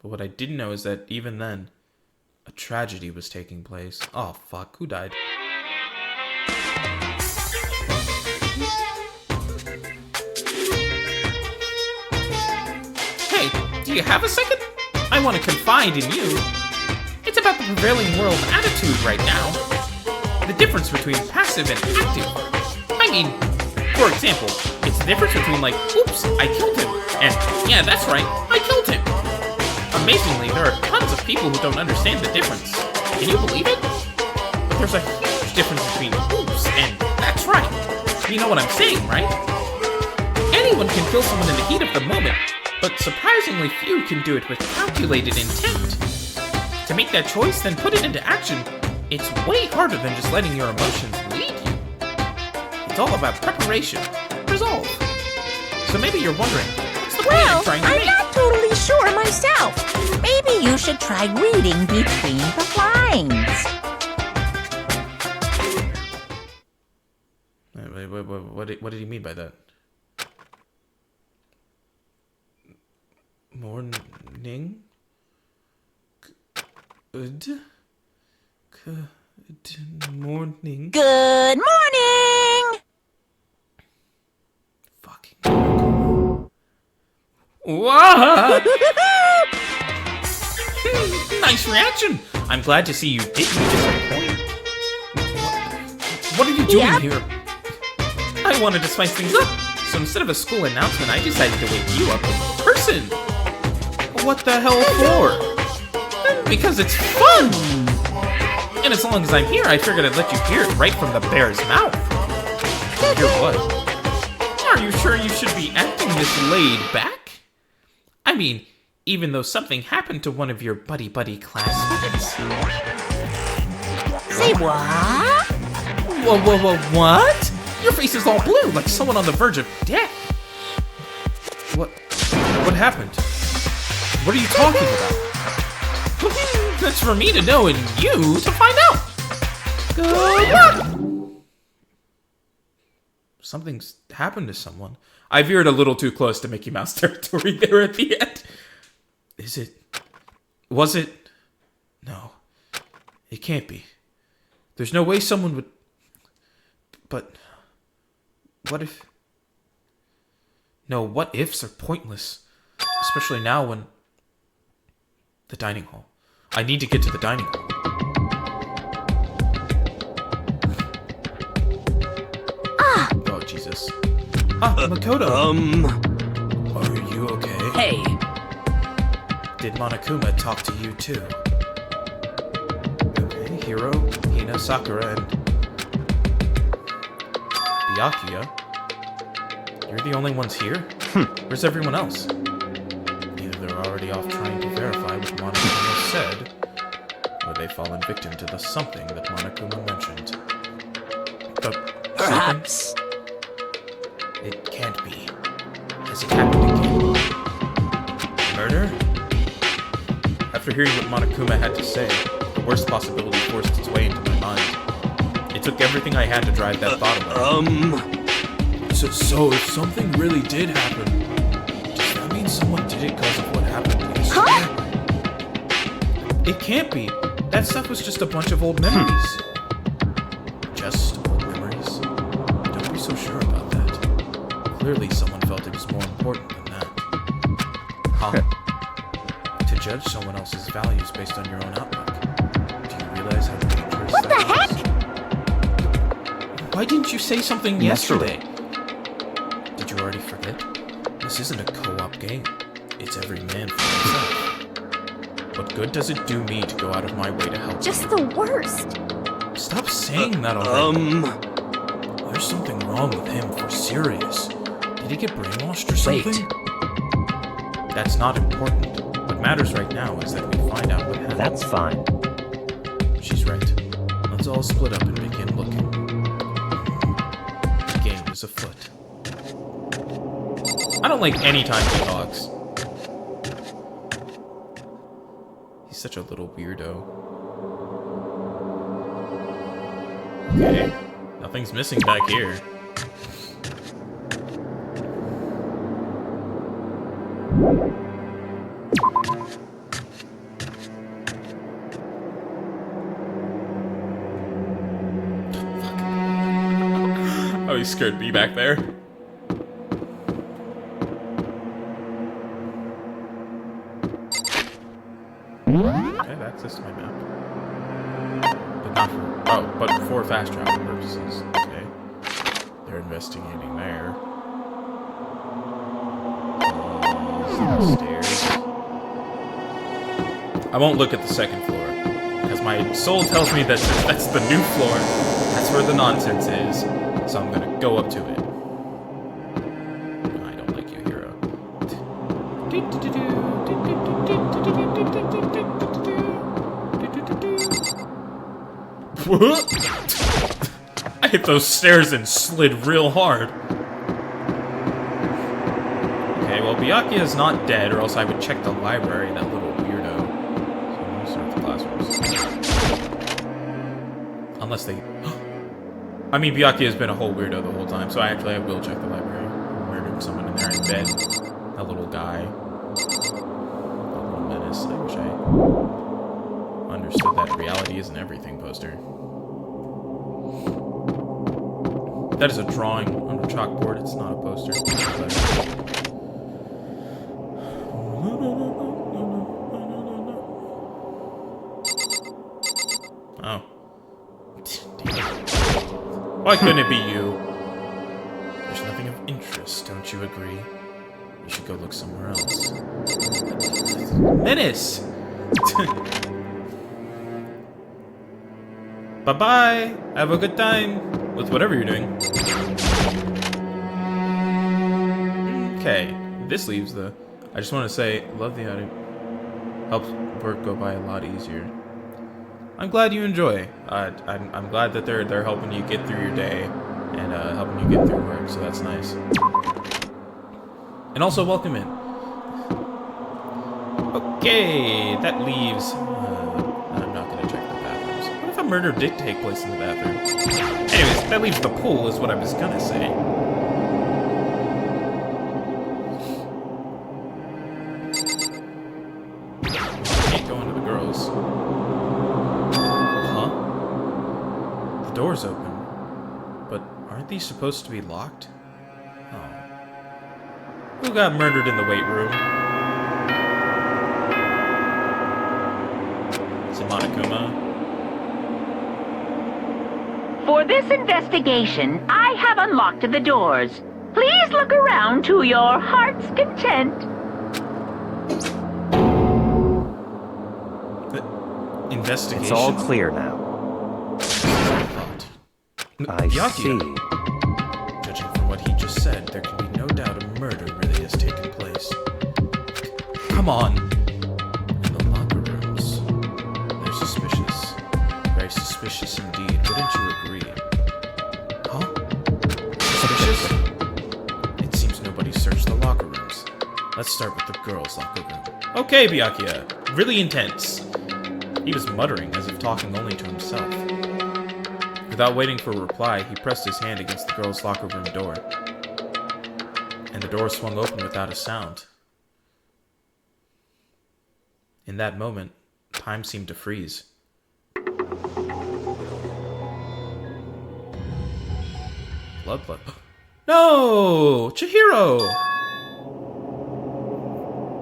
But what I didn't know is that even then, a tragedy was taking place. Oh fuck, who died? Hey, do you have a second? I want to confide in you. It's about the prevailing world attitude right now. The difference between passive and active. I mean, for example, it's the difference between like, oops, I killed him, and yeah, that's right, I killed him. Amazingly, there are tons of people who don't understand the difference. Can you believe it? But there's a huge difference between oops and that's right. You know what I'm saying, right? Anyone can kill someone in the heat of the moment, but surprisingly few can do it with calculated intent. To make that choice, then put it into action, it's way harder than just letting your emotions lead you. It's all about preparation, resolve. So maybe you're wondering, what's the point I'm trying to I'm make? not totally sure myself. Maybe you should try reading between the lines. What did he mean by that? Morning? Good morning. Good morning! Fucking. What? Nice reaction. I'm glad to see you didn't disappoint. What are you doing here? I wanted to spice things up, so instead of a school announcement, I decided to wake you up in person. What the hell for? Because it's fun! And as long as I'm here, I figured I'd let you hear it right from the bear's mouth. Hear what? Are you sure you should be acting this laid back? I mean, even though something happened to one of your buddy classmates. Say what? Whoa, what? Your face is all blue, like someone on the verge of death. What happened? What are you talking about? That's for me to know and you to find out. Good luck. Something's happened to someone. I veered a little too close to Mickey Mouse territory there at the end. Is it? Was it? No. It can't be. There's no way someone would... But... What if... No, what ifs are pointless. Especially now when... The dining hall. I need to get to the dining hall. Oh, Jesus. Makoto. Are you okay? Hey, Did Monokuma talk to you too? Okay, Hiro, Hina, Sakura, and... Byakuya? You're the only ones here? Where's everyone else? Either they're already off trying to verify what Monokuma said, or they've fallen victim to the something that Monokuma mentioned. But perhaps. it can't be. Has it happened again? Murder? After hearing what Monokuma had to say, the worst possibility forced its way into my mind. It took everything I had to drive that thought away. So if something really did happen, does that mean someone did it because of what happened yesterday? It can't be. That stuff was just a bunch of old memories. Just old memories? Don't be so sure about that. Clearly someone felt it was more important than that. To judge someone else's values based on your own outlook. Do you realize how dangerous What the that heck? is? Why didn't you say something yesterday? Did you already forget? This isn't a co-op game. It's every man for himself. What good does it do me to go out of my way to help Just you? the worst. Stop saying that already. There's something wrong with him, for serious. Did he get brainwashed or something? That's not important. What matters right now is that we find out what happened. That's fine. She's right. Let's all split up and begin looking. The game is afoot. I don't like any time he talks. He's such a little weirdo. Okay. Nothing's missing back here. Oh, he scared me back there. Okay, access to my map. But not for... Oh, but for fast travel purposes. Okay. They're investigating there. Stairs. I won't look at the second floor. Because my soul tells me that that's the new floor. That's where the nonsense is. So I'm gonna go up to it. I don't like you, hero. I hit those stairs and slid real hard. Okay, well, Byakuya is not dead, or else I would check the library, that little weirdo. So I'm gonna start the classrooms. Unless they... I mean, Byakuya has been a whole weirdo the whole time, so I will check the library. Murdered someone in there in bed. That little guy. A little menace. I wish I understood that reality isn't everything poster. That is a drawing on a chalkboard, it's not a poster. Oh. Why couldn't it be you? There's nothing of interest, don't you agree? You should go look somewhere else. Menace! Bye-bye! Have a good time with whatever you're doing. Okay, this leaves the... I just want to say, love the audio. Helps work go by a lot easier. I'm glad you enjoy. I'm glad that they're helping you get through your day and helping you get through work, so that's nice. And also, welcome in. Okay, that leaves... I'm not gonna check the bathrooms. What if a murder did take place in the bathroom? Anyways, that leaves the pool, is what I was gonna say. Can't go into the girls. Huh? The door's open. But aren't these supposed to be locked? Oh. Who got murdered in the weight room? Is it Monokuma? For this investigation, I have unlocked the doors. Please look around to your heart's content. Investigation? It's all clear now. I see. Judging from what he just said, there can be no doubt a murder really has taken place. Come on! In the locker rooms. They're suspicious. Very suspicious indeed, wouldn't you agree? Huh? Suspicious? It seems nobody searched the locker rooms. Let's start with the girls' locker room. Okay, Byakuya. Really intense. He was muttering as if talking only to himself. Without waiting for a reply, he pressed his hand against the girls' locker room door. And the door swung open without a sound. In that moment, time seemed to freeze. Blood. No! Chihiro!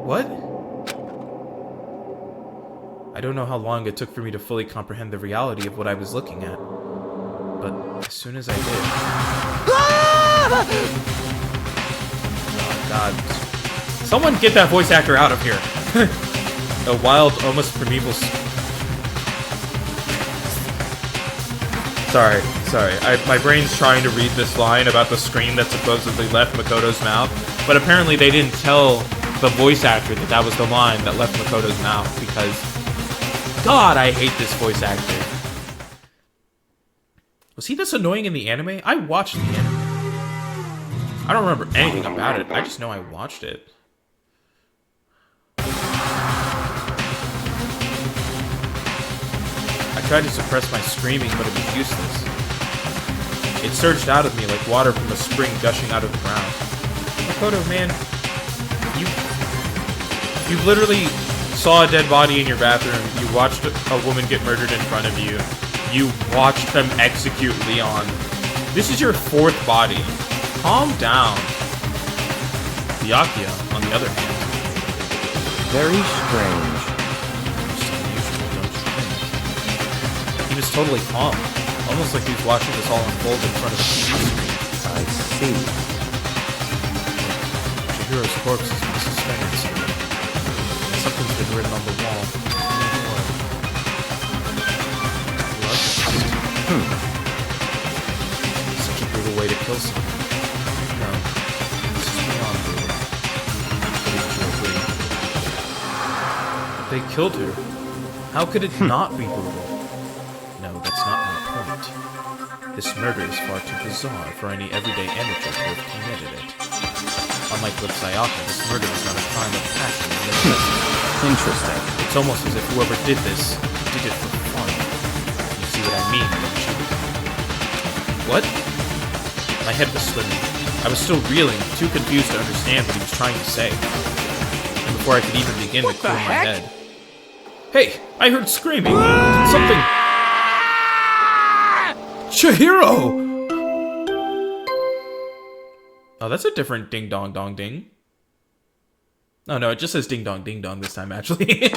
What? I don't know how long it took for me to fully comprehend the reality of what I was looking at. But as soon as I did... Oh, God. Someone get that voice actor out of here. A wild, almost primeval... Sorry. My brain's trying to read this line about the scream that supposedly left Makoto's mouth, but apparently they didn't tell the voice actor that that was the line that left Makoto's mouth, because... God, I hate this voice actor. Was he this annoying in the anime? I watched the anime. I don't remember anything about it. I just know I watched it. I tried to suppress my screaming, but it was useless. It surged out of me like water from a spring gushing out of the ground. Makoto, man, you literally saw a dead body in your bathroom. You watched a woman get murdered in front of you. You watched them execute Leon. This is your fourth body. Calm down. Byakuya, on the other hand. Very strange. Most unusual, don't just totally calm. Almost like he's watching this all unfold in front of a TV screen. I see. Chihiro's corpse has been suspended somewhere. Something's been written on the wall. Blood? Such a brutal way to kill someone. No, this is beyond brutal. But they killed her. How could it not be brutal? No, that's not my point. This murder is far too bizarre for any everyday amateur to have committed it. Unlike with Sayaka, this murder was not a crime of passion or necessity. Interesting. It's almost as if whoever did this did it for fun. You see what I mean, don't you? What? My head was swimming. I was still reeling, too confused to understand what he was trying to say. And before I could even begin to clear my head. Hey! I heard screaming! Something... Chihiro! Oh, that's a different ding dong dong ding. Oh no, it just says ding dong ding dong this time, actually.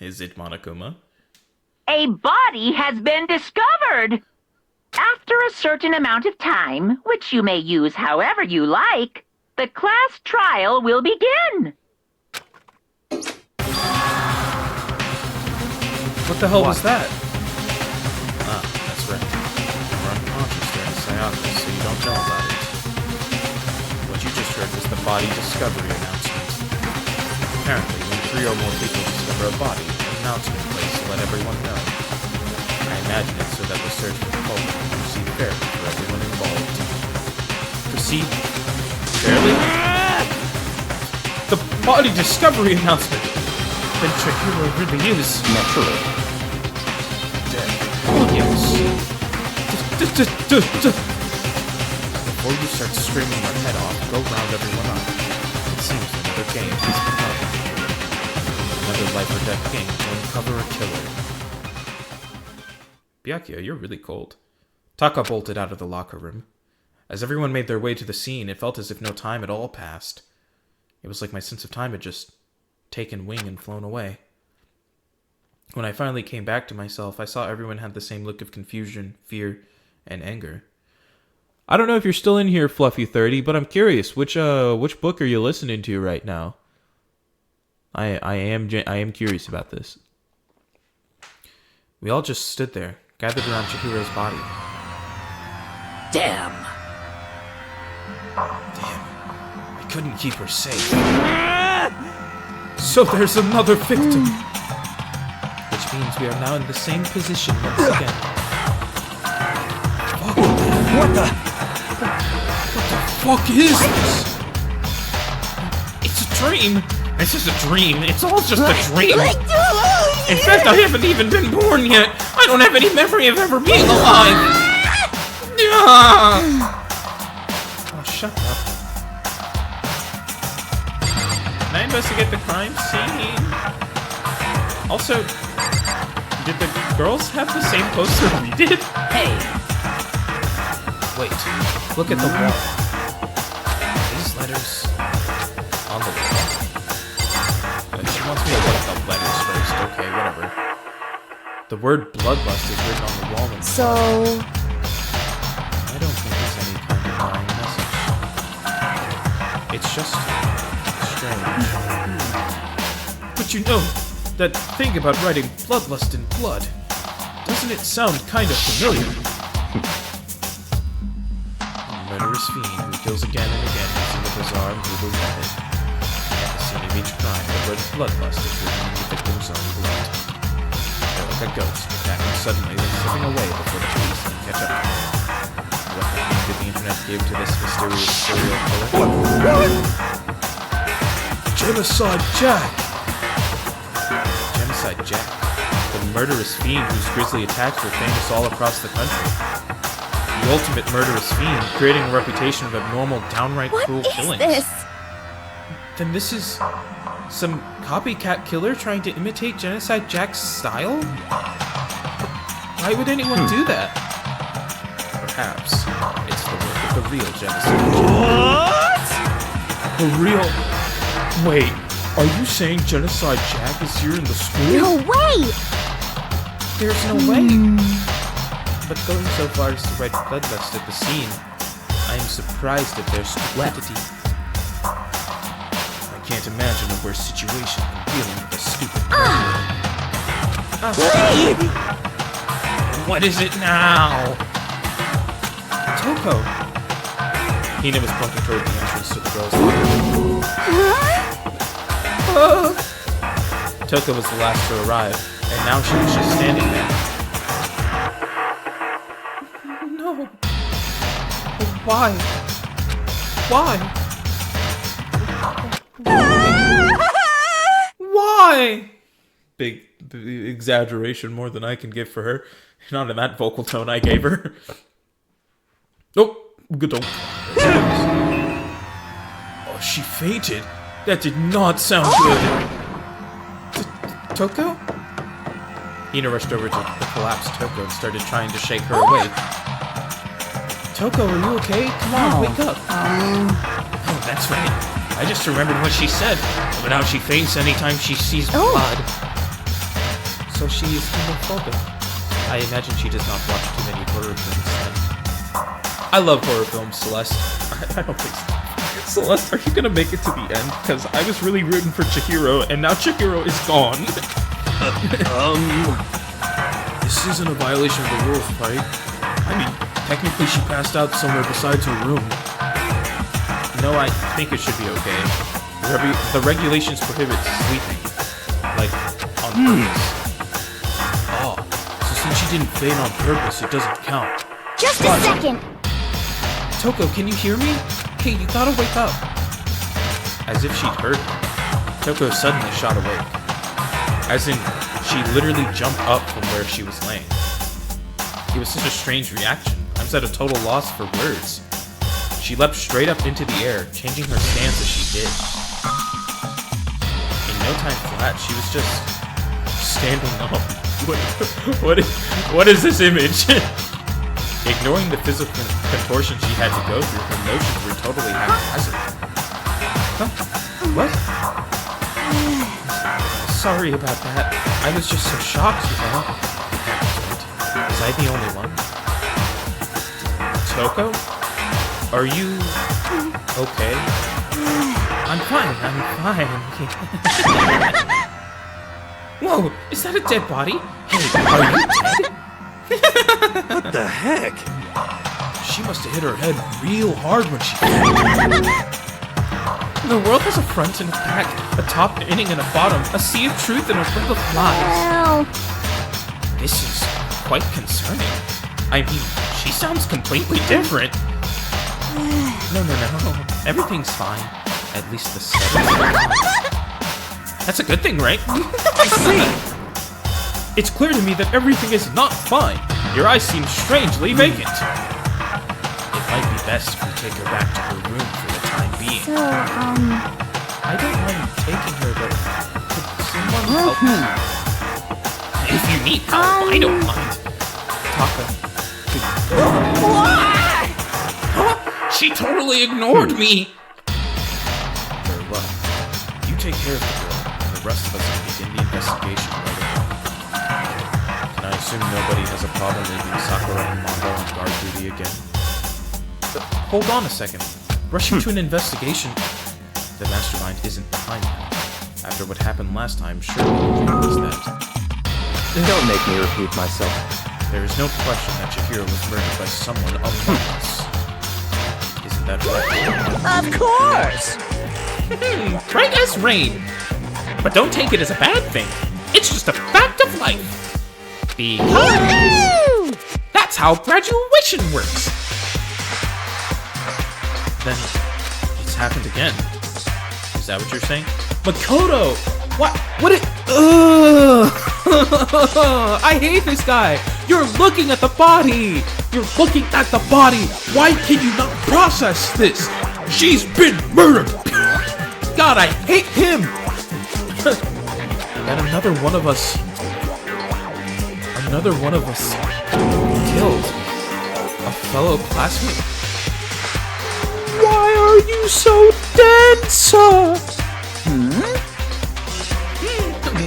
Is it Monokuma? A body has been discovered! After a certain amount of time, which you may use however you like, the class trial will begin. What the hell was that? Ah, that's right. You're unconscious during Sayaka, so you don't know about it. What you just heard was the body discovery announcement. Apparently, when 3 or more people discover a body, an announcement plays to let everyone know. I imagine it so that the search for the culprit will proceed fairly for everyone involved. Proceed fairly? The body discovery announcement! Then Chihiro really is... Naturally. Dead. Yes. Before you start screaming your head off, go round everyone up. It seems another game has begun. Another life or death game to uncover a killer. Byakuya, you're really cold. Taka bolted out of the locker room. As everyone made their way to the scene, it felt as if no time at all passed. It was like my sense of time had just taken wing and flown away. When I finally came back to myself, I saw everyone had the same look of confusion, fear, and anger. I don't know if you're still in here, Fluffy30, but I'm curious, which book are you listening to right now? I am curious about this. We all just stood there, gathered around Chihiro's body. Damn. I couldn't keep her safe. So there's another victim. Which means we are now in the same position once again. What the? What the fuck is this? It's a dream. This is a dream. It's all just a dream. In fact, I haven't even been born yet. I don't have any memory of ever being alive. Oh, shut up. Can I investigate the crime scene? Also, did the girls have the same poster we did? Hey. Wait, look at the wall. These letters on the wall. She wants me to look at the letters first. Okay, whatever. The word bloodlust is written on the wall. And So... I don't think there's any kind of lying message. It's just strange. But you know, that thing about writing bloodlust in blood, doesn't it sound kind of familiar? A murderous fiend who kills again and again using the bizarre and brutal method. At the scene of each crime, the word bloodlust is written in the victim's own blood. They're like a ghost, attacking suddenly, then slipping away before the police can catch up. What name did the internet give to this mysterious serial killer? Genocide Jack! Genocide Jack, the murderous fiend whose grisly attacks were famous all across the country. The ultimate murderous fiend, creating a reputation of abnormal, downright cruel killings. What is this? Then this is some copycat killer trying to imitate Genocide Jack's style? Why would anyone do that? Perhaps it's the work of the real Genocide Jack. What? The real... Wait, are you saying Genocide Jack is here in the school? No way! There's no way. But going so far as to write bloodlust at the scene, I am surprised at their stupidity. I can't imagine a worse situation than dealing with a stupid What is it now? Toko! Hina was pointing toward the entrance to the girls' room. Toko was the last to arrive, and now she was just standing there. No. Why? Why? Why? Big exaggeration, more than I can give for her. Not in that vocal tone I gave her. Nope. Good don't. Oh, she fainted. That did not sound good. Toko? Hina rushed over to the collapsed Toko and started trying to shake her awake. Toko, are you okay? Come on, wake up. Oh, that's right. I just remembered what she said about how she faints anytime she sees blood. So she is homophobic. I imagine she does not watch too many horror films then. I love horror films, Celeste. I don't think so. Celeste, are you gonna make it to the end? Because I was really rooting for Chihiro, and now Chihiro is gone. This isn't a violation of the rules, right? I mean, technically she passed out somewhere besides her room. No, I think it should be okay. The regulations prohibit sleeping. Like, on purpose. Oh, so since she didn't faint on purpose, it doesn't count. Just a second. Toko, can you hear me? Hey, you gotta wake up. As if she'd heard me, Toko suddenly shot awake. As in, she literally jumped up from where she was laying. It was such a strange reaction. I was at a total loss for words. She leapt straight up into the air, changing her stance as she did. In no time flat, she was just standing up. What is this image? Ignoring the physical contortion she had to go through, her motions were totally haphazard. Huh? What? Sorry about that. I was just so shocked, you know. Was I the only one? Toko? Are you okay? I'm fine. Whoa, is that a dead body? Hey, are you dead? What the heck? She must have hit her head real hard when she fell. The world has a front and a back, a top, an inning, and a bottom, a sea of truth and a web of lies. Well, This is quite concerning. I mean, she sounds completely different. No. Everything's fine. At least the setting's fine. That's a good thing, right? I see. It's clear to me that everything is not fine. Your eyes seem strangely vacant. It might be best if we take her back to her room for the time being. so, I don't mind taking her, but could someone help me? If you need help, I don't mind. Taka, Huh? She totally ignored me! Very well. You take care of the girl, and the rest of us can begin the investigation right away. Can I assume nobody has a problem leaving Sakura and Mondo on guard duty again? Hold on a second. Rushing to an investigation... The mastermind isn't behind that. After what happened last time, surely you realize that. Don't make me repeat myself. There is no question that Chihiro was murdered by someone among us. Isn't that right? Of course! Frank as rain! But don't take it as a bad thing. It's just a fact of life. Because that's how graduation works. Then it's happened again. Is that what you're saying? Makoto! What? What it? Ugh! I hate this guy! You're looking at the body! You're looking at the body! Why can you not process this? She's been murdered! God, I hate him! And another one of us killed a fellow classmate. Why are you so dense?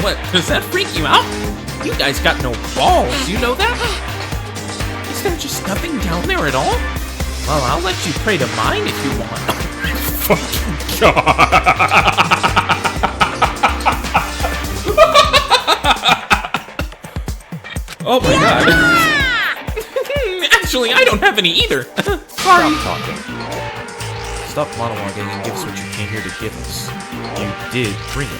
What, does that freak you out? You guys got no balls, you know that? Is there just nothing down there at all? Well, I'll let you pray to mine if you want. Fucking God. Oh my God. Actually, I don't have any either. Sorry. Stop talking. Stop monologuing and give us what you came here to give us. You did bring it.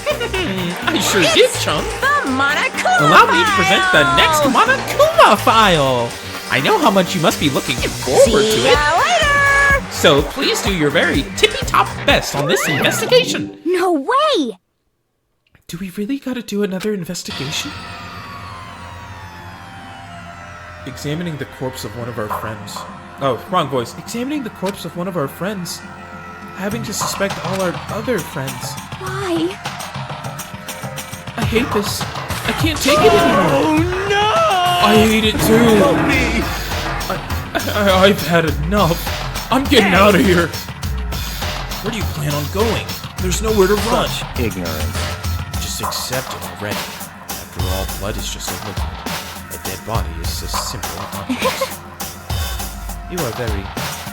I sure did, chum. The Monokuma Allow me to present the file. next Monokuma file. I know how much you must be looking forward See to it. ya later. So please do your very tippy-top best on this investigation. No way! Do we really gotta do another investigation? Examining the corpse of one of our friends. Oh, wrong voice. Examining the corpse of one of our friends. Having to suspect all our other friends. Why? I hate this. I can't take it anymore. Oh no! I hate it too. Help me! I've had enough. I'm getting out of here. Where do you plan on going? There's nowhere to run. Ignorance. Just accept it already. After all, blood is just a liquid. A dead body is a simple object. You are very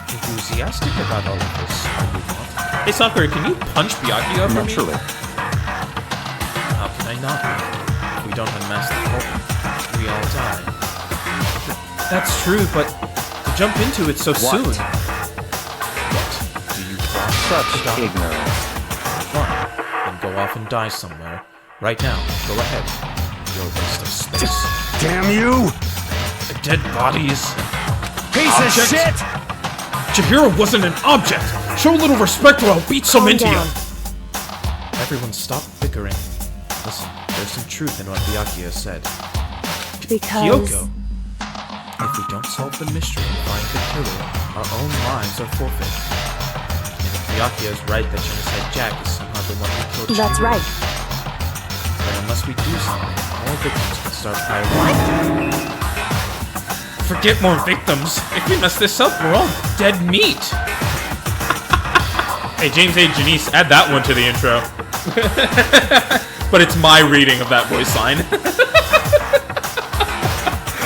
enthusiastic about all of this, are you not? Hey, Sakura, can you punch Byakuya for me? Naturally. How can I not be? If we don't unmask the culprit, we all die. That's true, but to jump into it so soon. What? Do you want Such to die? ignorance. Fine. Then go off and die somewhere. Right now. Go ahead. You're a waste of space. Damn you! A dead body is... Piece Object? of shit! Chihiro wasn't an object! Show a little respect or I'll beat some into you! Everyone stop bickering. Listen, there's some truth in what Byakuya said. Because... Kyoko, if we don't solve the mystery and find the killer, our own lives are forfeit. And if Byakuya is right that Genocide Jack is somehow the one who killed That's Chihiro, right. then unless we do something, more victims can start piling up. Forget more victims. If we mess this up, we're all dead meat. Hey, James A. Janice, add that one to the intro. But it's my reading of that voice line.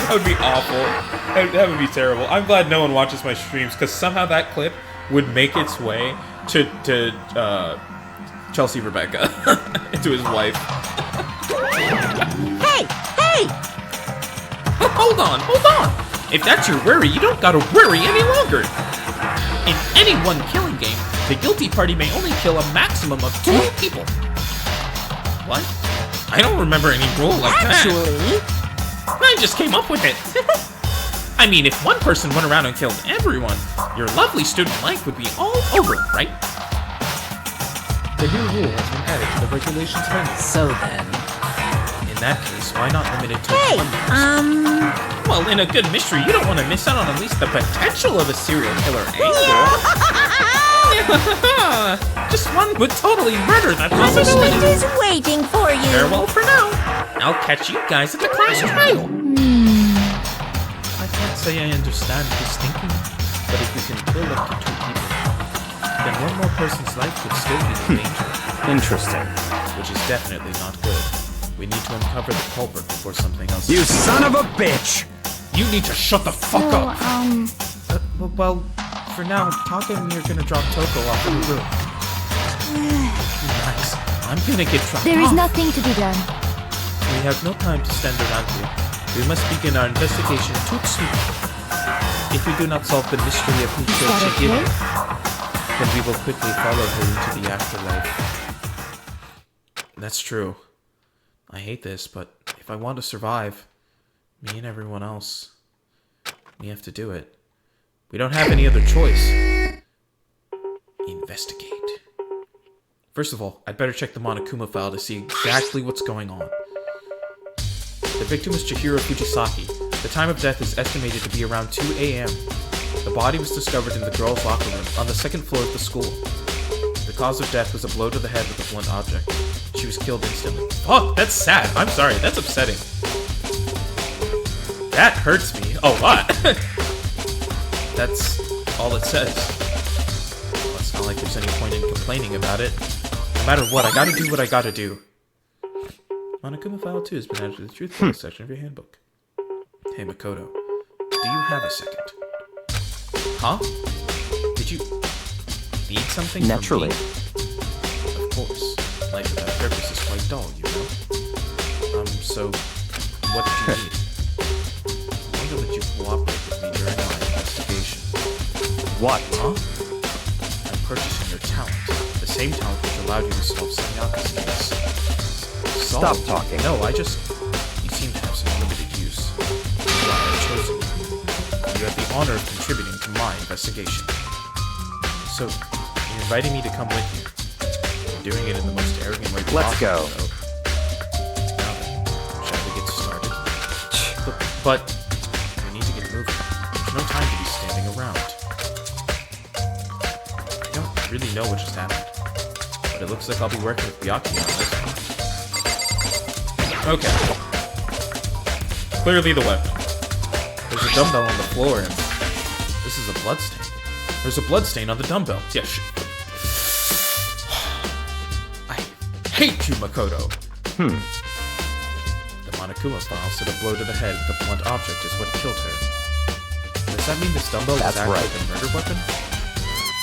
That would be awful. That would be terrible. I'm glad no one watches my streams, because somehow that clip would make its way to Chelsea Rebecca, to his wife. Hey, hey! Hold on. If that's your worry, you don't gotta worry any longer. In any one killing game, the guilty party may only kill a maximum of 2 people. What? I don't remember any rule like Actually, that. I just came up with it. I mean, if one person went around and killed everyone, your lovely student life would be all over, right? The new rule has been added to the regulations menu. so then. In that case, why not limit it to Hey, 1 person? Well, in a good mystery, you don't want to miss out on at least the potential of a serial killer angle. Just one would totally murder that possibility. Punishment is waiting for you. Farewell for now. I'll catch you guys at the class trial. I can't say I understand his thinking, but if we can kill up to 2 people, then one more person's life could still be in danger, Interesting. which is definitely not good. We need to uncover the culprit before something else. You son of a bitch! You need to shut the fuck So, up. Well, for now, Taka and me are gonna drop Toko off in the roof. Nice. I'm gonna get dropped there is off. nothing to be done. We have no time to stand around here. We must begin our investigation tout de suite. If we do not solve the mystery of who killed that Chihiro, okay? then we will quickly follow her into the afterlife. That's true. I hate this, but if I want to survive, me and everyone else, we have to do it. We don't have any other choice. Investigate. First of all, I'd better check the Monokuma file to see exactly what's going on. The victim was Chihiro Fujisaki. The time of death is estimated to be around 2 a.m. The body was discovered in the girls' locker room on the 2nd floor of the school. The cause of death was a blow to the head with a blunt object. She was killed instantly. Fuck, that's sad. I'm sorry, that's upsetting. That hurts me a lot. That's all it says. Well, it's not like there's any point in complaining about it. No matter what, I gotta do what I gotta do. Monokuma File 2 has been added to the Truth Tell section of your handbook. Hey, Makoto. Do you have a second? Huh? Did you need something Naturally. from me? Of course. Life without purpose is quite dull, you know? So, what did you need? I wonder that you cooperate with me during my investigation. What? Huh? I'm purchasing your talent. The same talent which allowed you to solve Sanyaku's case. Stop talking. No, you seem to have some limited use. That's why I've chosen you. You have the honor of contributing to my investigation. So, you're inviting me to come with you. You're doing it in the most arrogant way possible. Let's go. though. Now then, shall we get started? But we need to get moving. There's no time to be standing around. I don't really know what just happened, but it looks like I'll be working with Byakuya on this one. Okay. Clearly the weapon. There's a dumbbell on the floor, and this is a bloodstain. There's a bloodstain on the dumbbell. Yeah, I hate you, Makoto. The Monokuma file said a blow to the head with a blunt object is what killed her. Does that mean this dumbbell That's was actually right. the murder weapon? I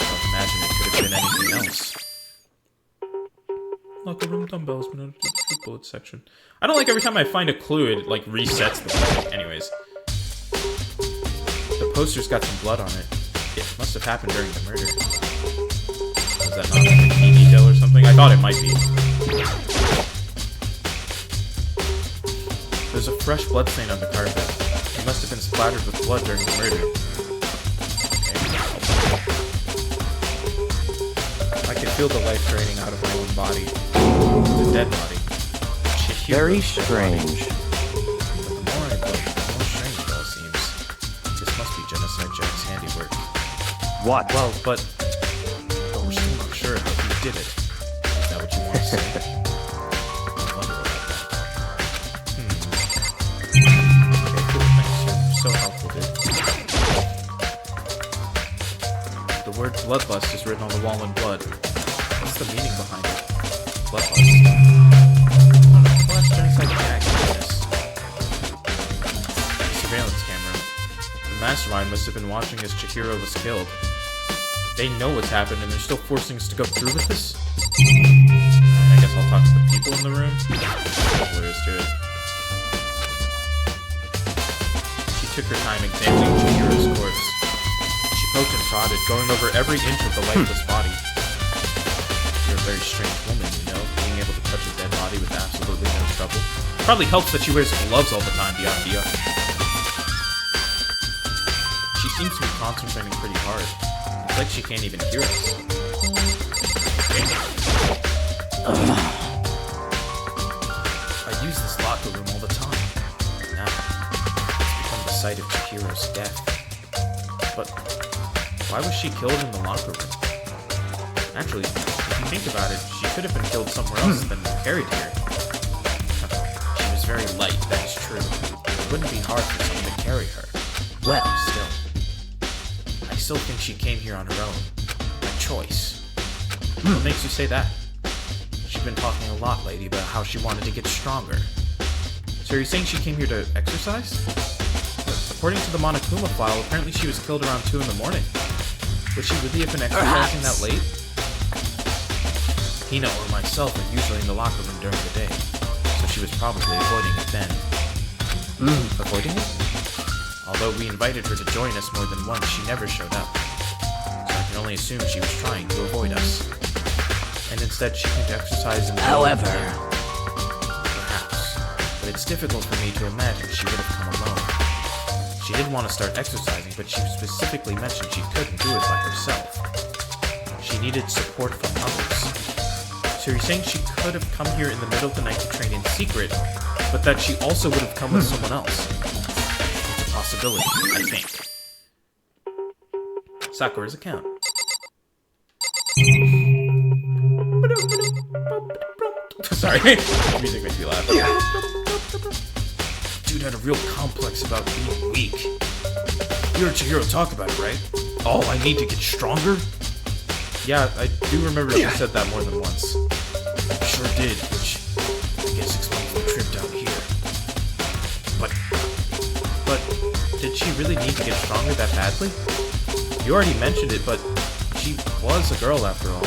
don't imagine it could have been anything else. Locker room dumbbells been added to the bullet section. I don't like every time I find a clue, it like resets the thing. Anyways. The poster's got some blood on it. It must have happened during the murder. Was that not like a key detail or something? I thought it might be. There's a fresh blood stain on the carpet. It must have been splattered with blood during the murder. I can feel the life draining out of my own body. The dead body. Very Chihiro's dead body. strange. But the more I look, the more strange it all seems. This must be Genocide Jack's handiwork. What? Well, but we're still not sure how he did it. Is that what you want to say? I wonder about that. Okay, cool, thanks. You're so helpful, dude. The word bloodlust is written on the wall in blood. What's the meaning behind it? Bloodlust. What's Genocide Jack in this? Surveillance camera. The mastermind must have been watching as Chihiro was killed. They know what's happened and they're still forcing us to go through with this? I guess I'll talk to the people in the room. Lawyers do it. She took her time examining Chihiro's corpse. She poked and prodded, going over every inch of the lifeless body. You're a very strange woman, you know, being able to touch a dead body with absolutely no trouble. Probably helps that she wears gloves all the time, Byakuya. She seems to be concentrating pretty hard. It's like she can't even hear us. I use this locker room all the time. Now, it's become the site of Chihiro's death. But why was she killed in the locker room? Actually, if you think about it, she could have been killed somewhere else than carried here. She was very light, that is true. It wouldn't be hard for someone to carry her. Well, still. I still think she came here on her own. By choice. What makes you say that? She's been talking a lot lately about how she wanted to get stronger. So you're saying she came here to exercise? But according to the Monokuma file, apparently she was killed around 2 in the morning. Would she really have been exercising that late? Hina or myself are usually in the locker room during the day, so she was probably avoiding it then. Avoiding it? Although we invited her to join us more than once, she never showed up. So I can only assume she was trying to avoid us. And instead she came to exercise in the However- Perhaps. But it's difficult for me to imagine she would have come alone. She did want to start exercising, but she specifically mentioned she couldn't do it by herself. She needed support from others. So you're saying she could have come here in the middle of the night to train in secret, but that she also would have come with someone else? It's a possibility, I think. Sakura's account. Sorry, music makes me laugh. Dude had a real complex about being weak. You heard Chihiro talk about it, right? Oh, I need to get stronger? Yeah, I do remember she said that more than once. Sure did, which I guess explains the she really need to get stronger that badly? You already mentioned it, but she was a girl after all.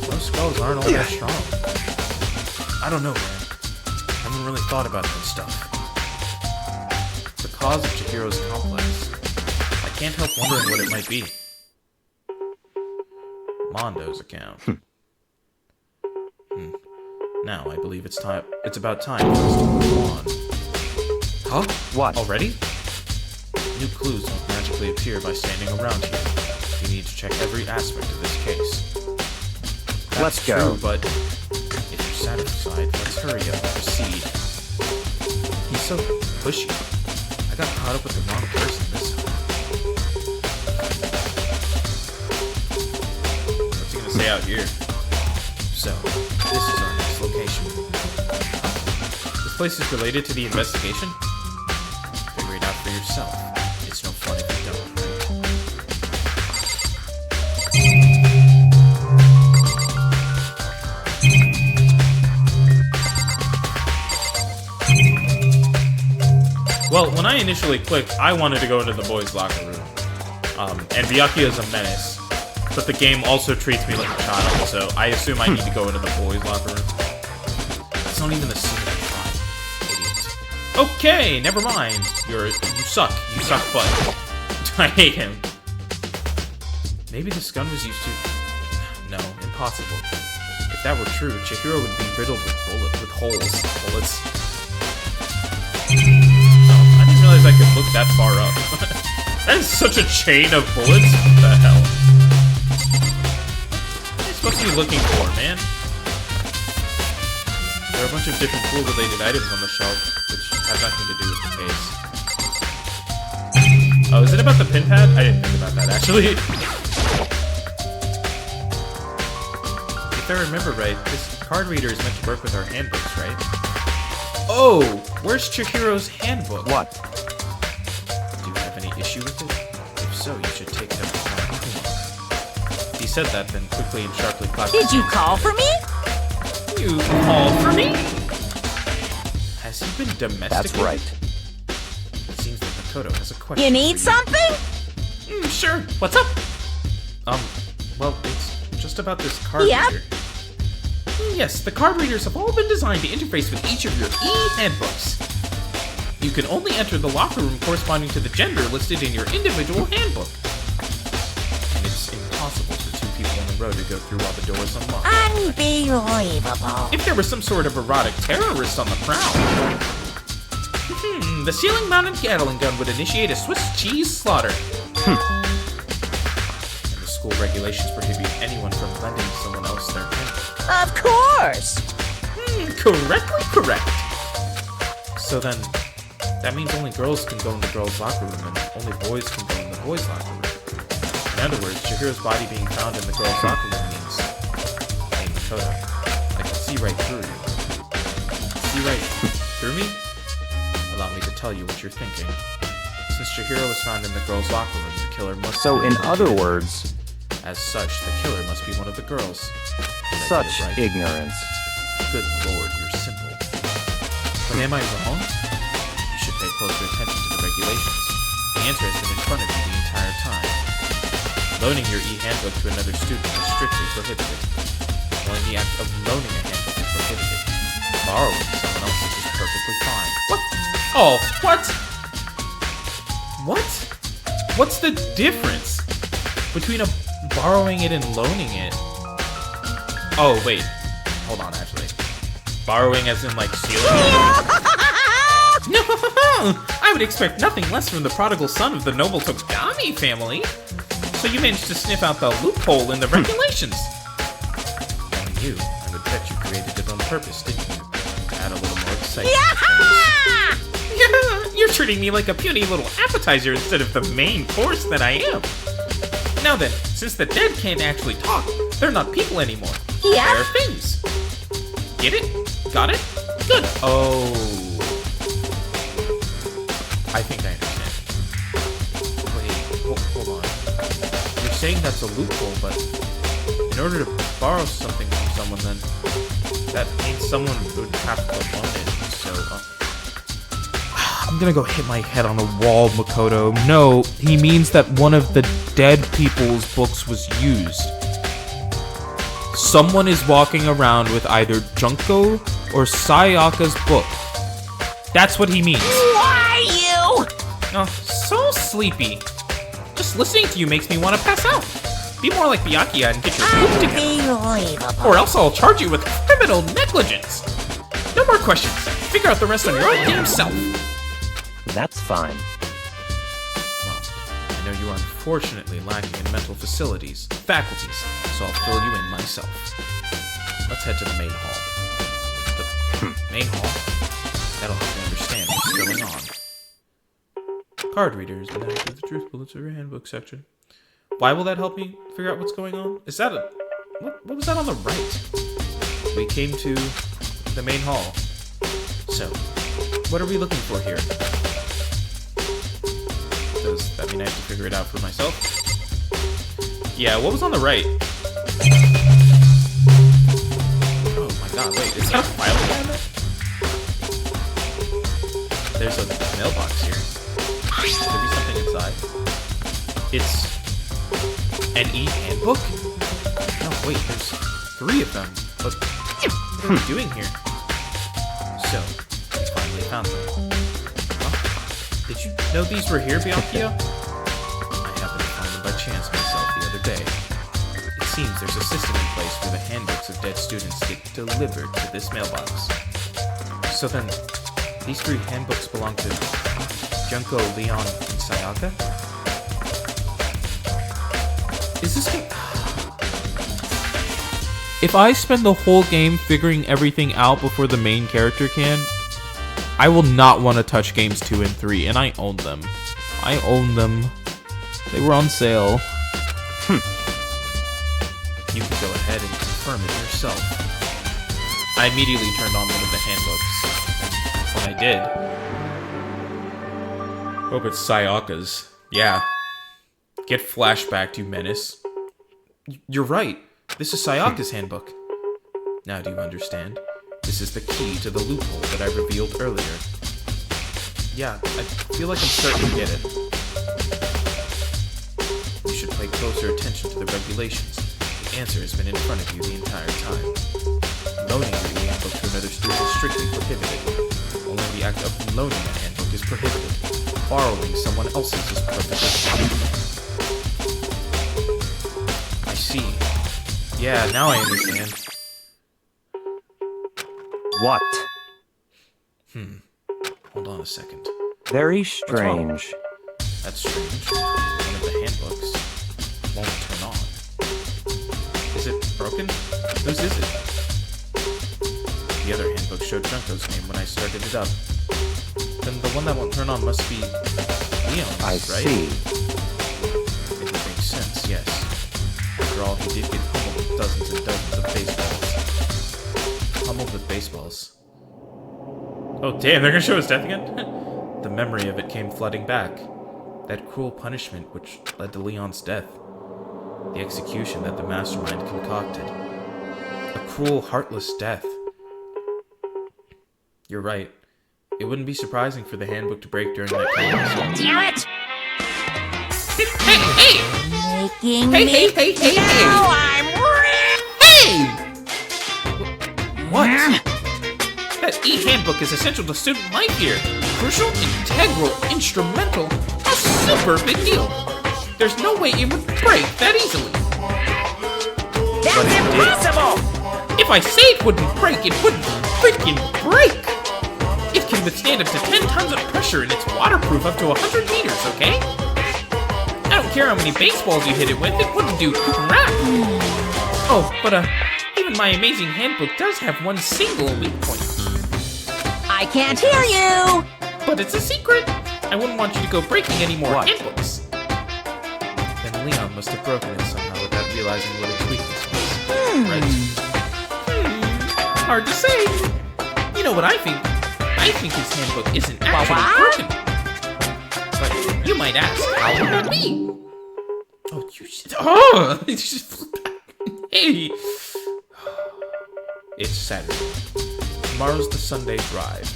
Most girls aren't all that strong. I don't know, man. I haven't really thought about that stuff. The cause of Chihiro's complex. I can't help wondering what it might be. Mondo's account. Now, I believe it's about time for us to move on. Huh? What? Already? New clues won't magically appear by standing around here. You need to check every aspect of this case. That's Let's go. True, but if you're satisfied, let's hurry up and proceed. He's so pushy. I got caught up with the wrong person this time. What's he gonna say out here? So, this is our next location. This place is related to the investigation? Figure it out for yourself. It's no fun if you don't, right? Well, when I initially clicked, I wanted to go into the boys' locker room. And Byakuya is a menace. But the game also treats me like a child, so I assume I need to go into the boys' locker room. It's not even the scene I thought. Idiot. Okay, never mind. You suck. You suck butt. I hate him. Maybe this gun was used to... No, impossible. If that were true, Chihiro would be riddled with bullets. Oh, I didn't realize I could look that far up. That is such a chain of bullets. What the hell? What are you looking for, man? There are a bunch of different pool-related items on the shelf, which have nothing to do with the case. Oh, is it about the pin pad? I didn't think about that, actually. If I remember right, this card reader is meant to work with our handbooks, right? Oh! Where's Chihiro's handbook? What? Do you have any issue with it? If so, you should take it up with my uncle. He said that, then quickly and sharply clapped. Did you call for me? You called for me? Has he been domesticated? That's right. It seems that Makoto has a question. You need for something? Sure. What's up? Well, it's just about this card reader. Yes, the card readers have all been designed to interface with each of your e-handbooks. You can only enter the locker room corresponding to the gender listed in your individual handbook. And it's impossible for two people on the road to go through while the door is unlocked. Unbelievable. If there was some sort of erotic terrorist on the prowl. The ceiling-mounted Gatling gun would initiate a Swiss cheese slaughter. And the school regulations prohibit anyone from lending someone else their handbook. Of course. Correctly correct. So then, that means only girls can go in the girls' locker room and only boys can go in the boys' locker room. In other words, Chihiro's body being found in the girls' locker room means... Hey, Makoto, I can see right through you. See right through me? Allow me to tell you what you're thinking. Since Chihiro was found in the girls' locker room, the killer must... So, in other words... As such, the killer must be one of the girls. Such right? ignorance. Good lord, you're simple. But am I wrong? You should pay closer attention to the regulations. The answer has been in front of you the entire time. Loaning your e-handbook to another student is strictly prohibited. Only the act of loaning a handbook is prohibited. Borrowing someone else's is perfectly fine. What? Oh, what? What? What's the difference between borrowing it and loaning it? Oh, wait. Hold on, actually. Borrowing as in, like, stealing? No! I would expect nothing less from the prodigal son of the noble Togami family. So you managed to sniff out the loophole in the regulations. Knowing you, I would bet you created it on purpose, didn't you? To add a little more excitement. Yeah! You're treating me like a puny little appetizer instead of the main course that I am. Now then, since the dead can't actually talk, they're not people anymore. Yeah. They're things. Get it? Got it? Good. Oh. I think I understand. Wait, hold on. You're saying that's a loophole, but in order to borrow something from someone, then that means someone would have to loan it. So, I'm gonna go hit my head on the wall, Makoto. No, he means that one of the dead people's books was used. Someone is walking around with either Junko or Sayaka's book. That's what he means. Why you? Oh, so sleepy. Just listening to you makes me want to pass out. Be more like Byakuya and get your poop together. Unbelievable. Or else I'll charge you with criminal negligence. No more questions. Figure out the rest on your own damn self. That's fine. Well, I know you are unfortunately lacking in mental facilities, faculties, so I'll fill you in myself. Let's head to the main hall. The main hall? That'll help me understand what's going on. Card reader has been added to the truth bullets of your handbook section. Why will that help me figure out what's going on? Is that a... What was that on the right? We came to the main hall. So, what are we looking for here? Does that mean I have to figure it out for myself? Yeah, what was on the right? Oh my god, wait, is that a file cabinet? There's a mailbox here. Could there be something inside? It's an e-handbook? No, wait, there's 3 of them. But what are we doing here? So, we finally found them. Huh? Did you know these were here, Byakuya? I happened to find them by chance myself the other day. It seems there's a system in place where the handbooks of dead students get delivered to this mailbox. So then, these 3 handbooks belong to Junko, Leon, and Sayaka? Is this game... If I spend the whole game figuring everything out before the main character can, I will not want to touch games 2 and 3, and I own them. I own them. They were on sale. You can go ahead and confirm it yourself. I immediately turned on one of the handbooks. When I did... Hope it's Sayaka's. Yeah. Get flashbacked, you menace. You're right. This is Sayaka's handbook. Now do you understand? This is the key to the loophole that I revealed earlier. Yeah, I feel like I'm starting to get it. You should pay closer attention to the regulations. The answer has been in front of you the entire time. Loaning the handbook to another student is strictly prohibited. Only the act of loaning a handbook is prohibited. Borrowing someone else's is perfectly fine. I see. Yeah, now I understand. What? Hold on a second. Very strange. That's strange. One of the handbooks won't turn on. Is it broken? Whose is it? The other handbook showed Junko's name when I started it up. Then the one that won't turn on must be Leon's, I right? see. It would make sense, yes. After all, he did get pummeled with dozens and dozens of baseballs. Pummeled with baseballs. Oh damn, they're gonna show his death again? The memory of it came flooding back. That cruel punishment which led to Leon's death. The execution that the mastermind concocted. A cruel, heartless death. You're right. It wouldn't be surprising for the handbook to break during that time. Damn it! Hey! Making me... Now I'm Hey! What? That e-handbook is essential to student life here. Crucial, integral, instrumental, a super big deal. There's no way it would break that easily. That's impossible! If I say it wouldn't break, it wouldn't freaking break! It can withstand up to 10 tons of pressure and it's waterproof up to 100 meters, okay? I don't care how many baseballs you hit it with, it wouldn't do crap! Oh, but even my amazing handbook does have one single weak point. I can't hear you! But it's a secret! I wouldn't want you to go breaking any more What? handbooks. Then Leon must have broken it somehow without realizing what its weakness was. Right? Hard to say. You know what I think? I think his handbook isn't actually broken. But you might ask, how would that be? Oh, you should... Oh! It's just... Hey! It's Saturday. Tomorrow's the Sunday drive.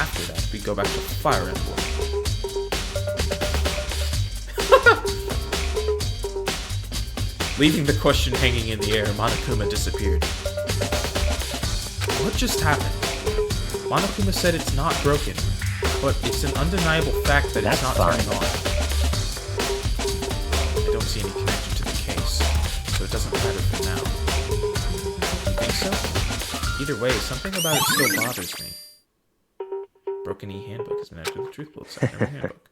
after that, we go back to Fire Emblem. Leaving the question hanging in the air, Monokuma disappeared. What just happened? Monokuma said it's not broken, but it's an undeniable fact that it's not turning on. I don't see any connection to the case, so it doesn't matter for now. You think so? Either way, something about it still bothers me. Broken e-handbook has been added to the Truth Bullet section of the handbook.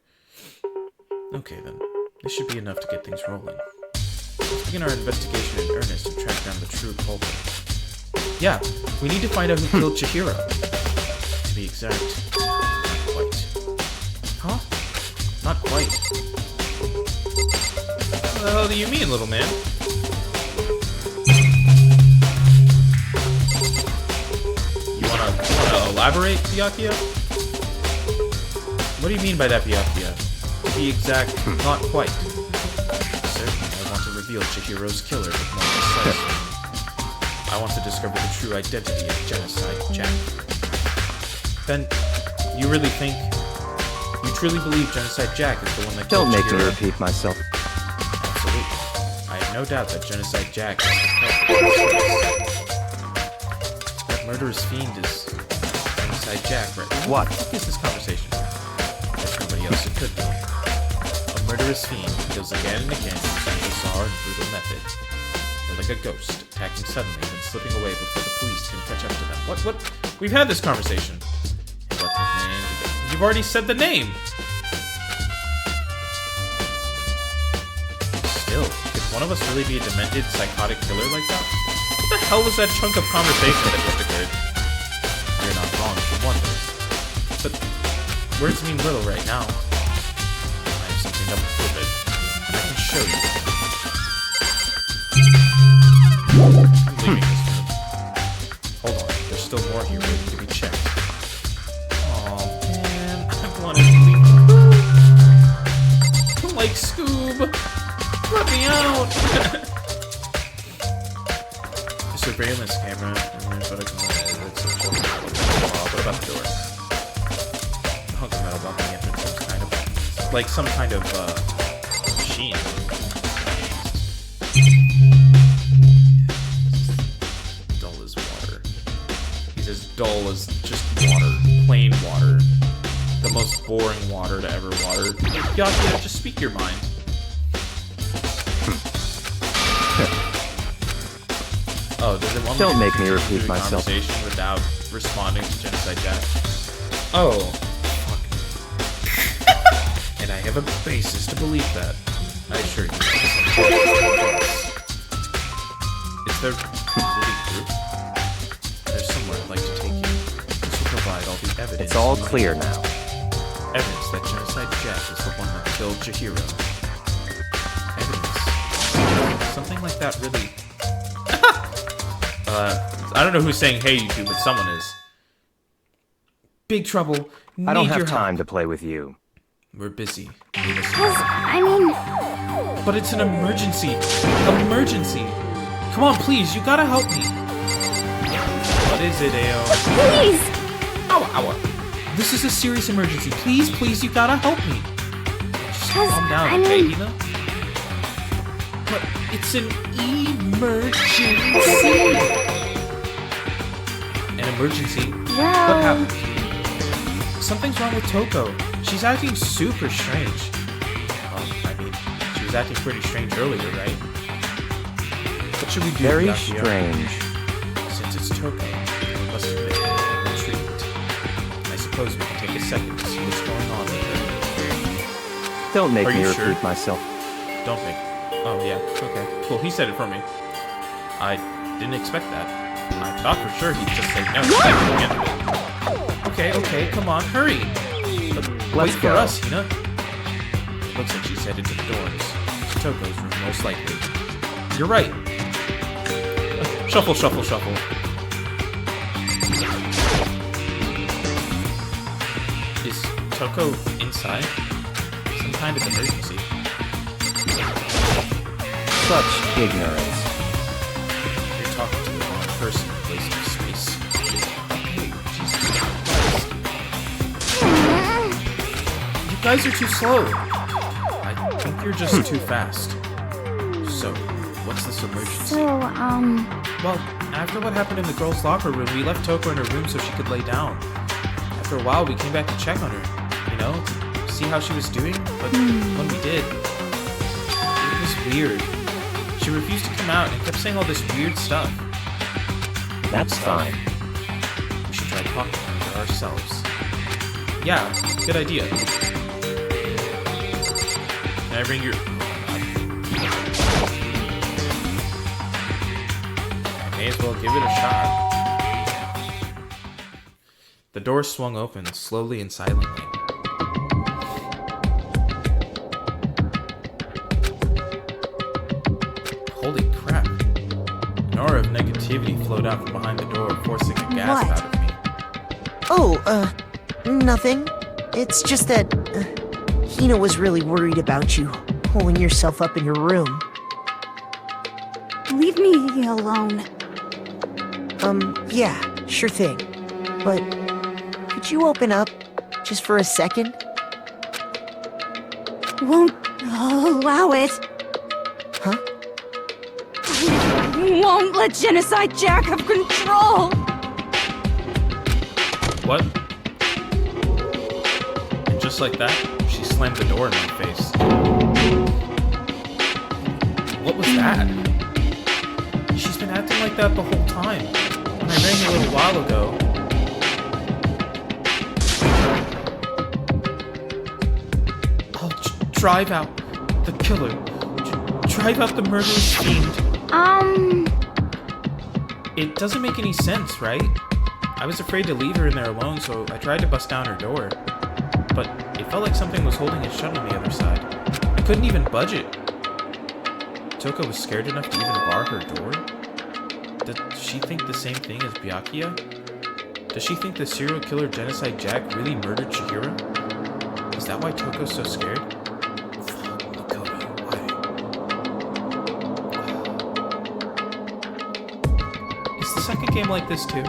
Okay then, this should be enough to get things rolling. Let's begin our investigation in earnest and track down the true culprit. Yeah, we need to find out who killed Chihiro. To be exact, not quite. Huh? Not quite. What the hell do you mean, little man? You wanna elaborate, Byakuya? What do you mean by that, Byakuya? To be exact, not quite. Certainly, I want to reveal Chihiro's killer with more precisely. I want to discover the true identity of Genocide Jack. Then, you really think... You truly believe Genocide Jack is the one that killed Don't make Chihiro? me repeat myself. Absolutely. I have no doubt that Genocide Jack is the culprit. That murderous fiend is Genocide Jack, right? What? What is this conversation? There's nobody else it could be. A murderous fiend who kills again and again using a bizarre and brutal method. They're like a ghost, attacking suddenly and then slipping away before the police can catch up to them. What? We've had this conversation. And what name did they... You've already said the name! Still, could one of us really be a demented, psychotic killer like that? What the hell was that chunk of conversation that just occurred? You're not wrong to wonder. But words mean little right now. I have something to prove it, and I can show you. I'm leaving this room. Hold on, there's still more here waiting to be checked. Aw, man, I want to leave. Like Scoob! Let me out! The surveillance camera, and there's what I can it's a joke. What about the door? Hunk of metal blocking the entrance, some kind of machine. Dull as water. He's as dull as just water. Plain water. The most boring water to ever water. Byakuya, just speak your mind. Oh, does it want Don't me make me to repeat do a myself. conversation without responding to Genocide Jack? Oh, fuck. And I have a basis to believe that. I assure you. Is there really proof? There's somewhere I'd like to take you. This will provide all the evidence. It's all you need. clear now. Evidence that Genocide Jack is the one that killed Chihiro. Evidence. Something like that really... I don't know who's saying hey YouTube, but someone is. Big trouble. I don't Need have your time help. to play with you. We're busy. Need us Cause, help. I mean, But it's an emergency. Emergency. Come on, please. You gotta help me. What is it, Ao? please! Ow, ow. This is a serious emergency. Please, please, you gotta help me. Just Cause, calm down, I okay, mean- Hina? But it's an emergency. An emergency? What Well, happened? Something's wrong with Toko. She's acting super strange. Well, I mean, she was acting pretty strange earlier, right? What should we do, Very Byakuya? strange. Since it's Toko, we must admit and retreat. I suppose we can take a second to see what's going on with her. Don't make Are me you repeat sure? myself. Don't think. Oh, yeah. Okay. Cool. He said it for me. I didn't expect that. I thought for sure he'd just say no. Okay, okay. Come on. Hurry. Wait Let's for go. us, Hina. It looks like she's headed to the doors. To Toko's room, most likely. You're right. Shuffle, shuffle, shuffle. Is Toko inside? Some kind of emergency. Such ignorance. You're talking to the wrong person, Place of Space. Okay, Jesus Christ. guys are too slow. I think you're just too fast. So, what's this emergency? So, Well, after what happened in the girls' locker room, we left Toko in her room so she could lay down. After a while, we came back to check on her, you know, to see how she was doing. But when we did, it was weird. She refused to come out and kept saying all this weird stuff. That's fine. We should try talking to her ourselves. Yeah, good idea. Can I bring your... May as well give it a shot. The door swung open, slowly and silently. Holy crap. An aura of negativity flowed out from behind the door, forcing a gasp What? out of me. Oh, nothing. It's just that Hina was really worried about you, holding yourself up in your room. leave me alone. Yeah, sure thing. But could you open up just for a second? Won't allow it. Huh? Won't let Genocide Jack have control. What? And just like that, she slammed the door in my face. What was that? She's been acting like that the whole time. When I rang a little while ago. I'll drive out the killer. Drive out the murderous fiend. It doesn't make any sense, right? I was afraid to leave her in there alone, so I tried to bust down her door. But it felt like something was holding it shut on the other side. I couldn't even budge it. Toko was scared enough to even bar her door? Does she think the same thing as Byakuya? Does she think the serial killer Genocide Jack really murdered Chihiro? Is that why Toko's so scared? Fuck, Makoto, why? Is the second game like this too?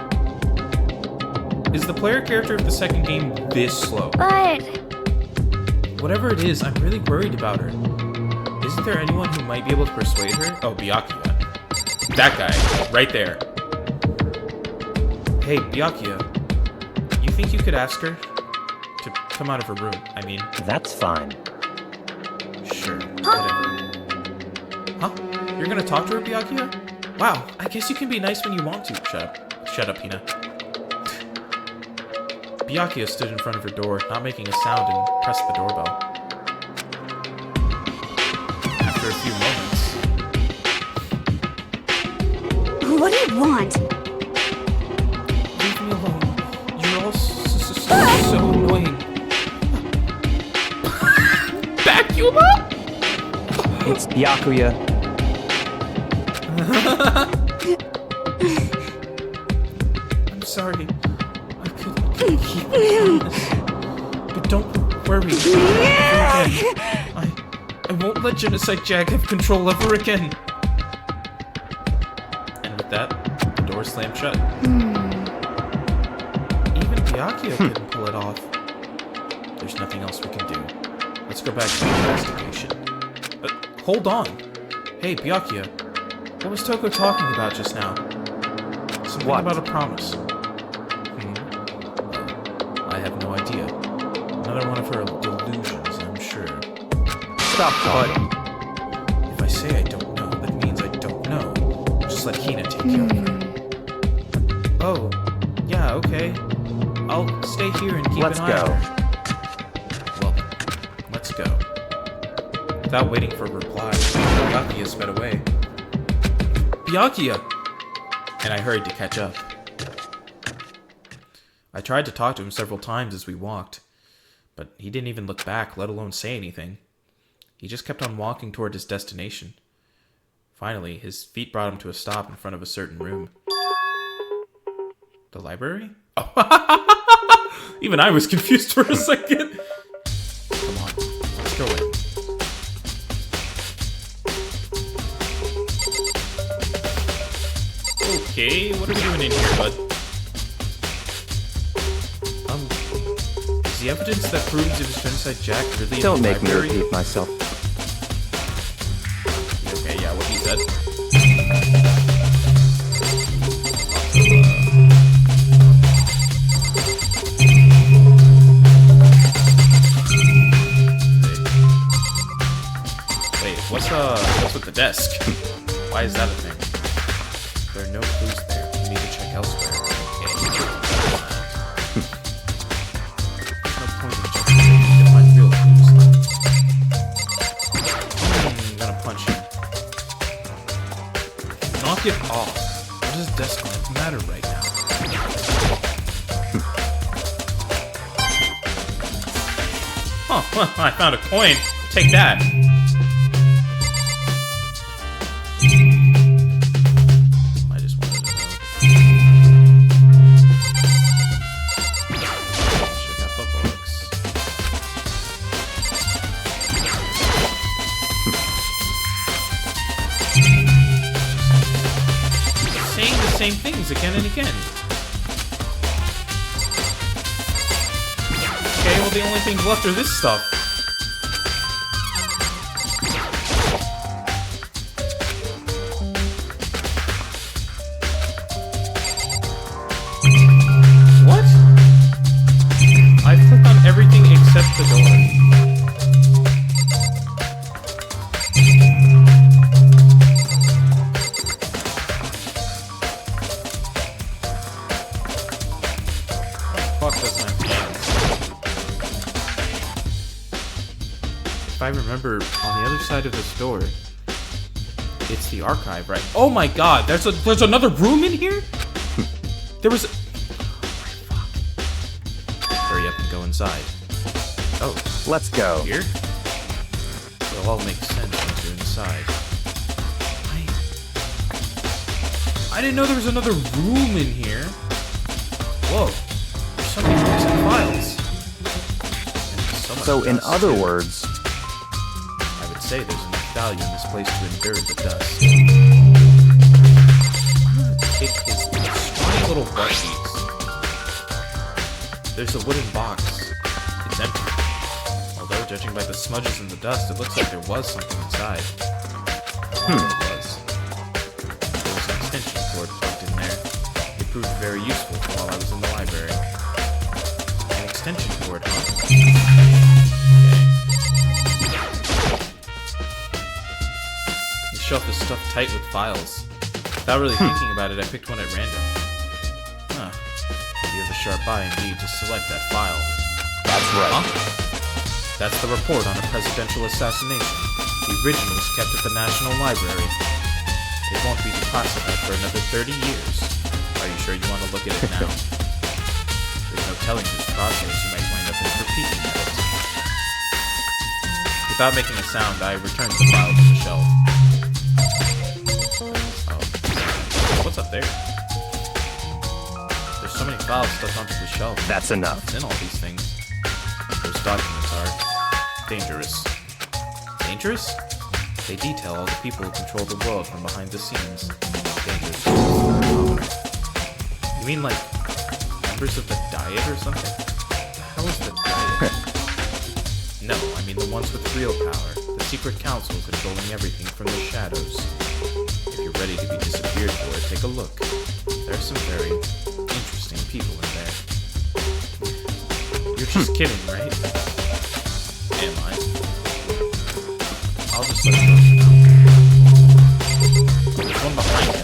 Is the player character of the second game this slow? But Whatever it is, I'm really worried about her. Isn't there anyone who might be able to persuade her? Oh, Byakuya. That guy, right there. Hey, Byakuya. You think you could ask her to come out of her room? I mean, That's fine. sure, whatever. Huh? You're gonna talk to her, Byakuya? Wow, I guess you can be nice when you want to. Shut up. Shut up, Hina. Byakuya stood in front of her door, not making a sound, and pressed the doorbell. After a few moments, what do you want? leave me alone. You're all so annoying. Byakuya? It's Byakuya. I'm sorry. I couldn't keep this. But don't worry. I won't let Genocide Jack have control ever again. And with that, the door slammed shut. Even Byakuya couldn't pull it off. There's nothing else we can do. Let's go back to the investigation. Hold on. Hey, Byakuya. What was Toko talking about just now? Something What? about a promise. I have no idea. Another one of her delusions, I'm sure. Stop talking. If I say I don't know, that means I don't know. Just let Hina take care of her. Oh, yeah, okay. I'll stay here and keep Let's an eye go. on her. Well, let's go. Without waiting for a reply, Byakuya sped away. Byakuya! And I hurried to catch up. I tried to talk to him several times as we walked, but he didn't even look back, let alone say anything. He just kept on walking toward his destination. Finally, his feet brought him to a stop in front of a certain room. The library? Oh. Even I was confused for a second. Come on, let's go in. Okay, what are we doing in here, bud? Is the evidence that proves it was Genocide Jack really in Don't the make me library? repeat myself. Okay, yeah, what he said. Wait, what's with the desk? Why is that a thing? There are no clues there. You need to check elsewhere. Okay. No point in checking to find real clues. I'm gonna punch him. Knock it off. What does desk lamp matter right now? Oh, well, I found a coin. Take that. I just wanted to know. Check out the books. Saying the same things again and again. Okay, well the only things left are this stuff. What? I clicked on everything except the door. Fuck does my hands. If I remember, on the other side of this door, it's the archive, right? Oh my god, there's another room in here? There was Hurry up and go inside. Oh, Let's go. here? It'll all make sense once you're inside. I didn't know there was another room in here. Whoa. There's so many books and files. And so much So in dust, other too. words, I would say there's enough value in this place to endure the dust. It is scrawny little butt cheeks. There's a wooden box. It's empty. Although, judging by the smudges and the dust, it looks like there was something inside. I wonder what it was. There was an extension cord plugged in there. It proved very useful while I was in the library. An extension cord, huh? Okay. The shelf is stuffed tight with files. Without really thinking about it, I picked one at random. Huh. You have the sharp eye indeed to select that file. that's right. Huh? That's the report on a presidential assassination. The original is kept at the National Library. It won't be declassified for another 30 years. Are you sure you want to look at it now? There's no telling this process. You might wind up in a repeating edit. Without making a sound, I returned the file to the shelf. Oh. What's up there? There's so many files stuck onto the shelf. That's enough. What's in all these things? Those documents are dangerous. Dangerous? They detail all the people who control the world from behind the scenes. Dangerous. You mean like members of the Diet or something? How is the Diet? No, I mean the ones with real power. The secret council controlling everything from the shadows. If you're ready to be disappeared for, take a look. There are some very interesting people in there. You're just kidding, right? Am I? I'll just let you know. Oh, there's one behind you.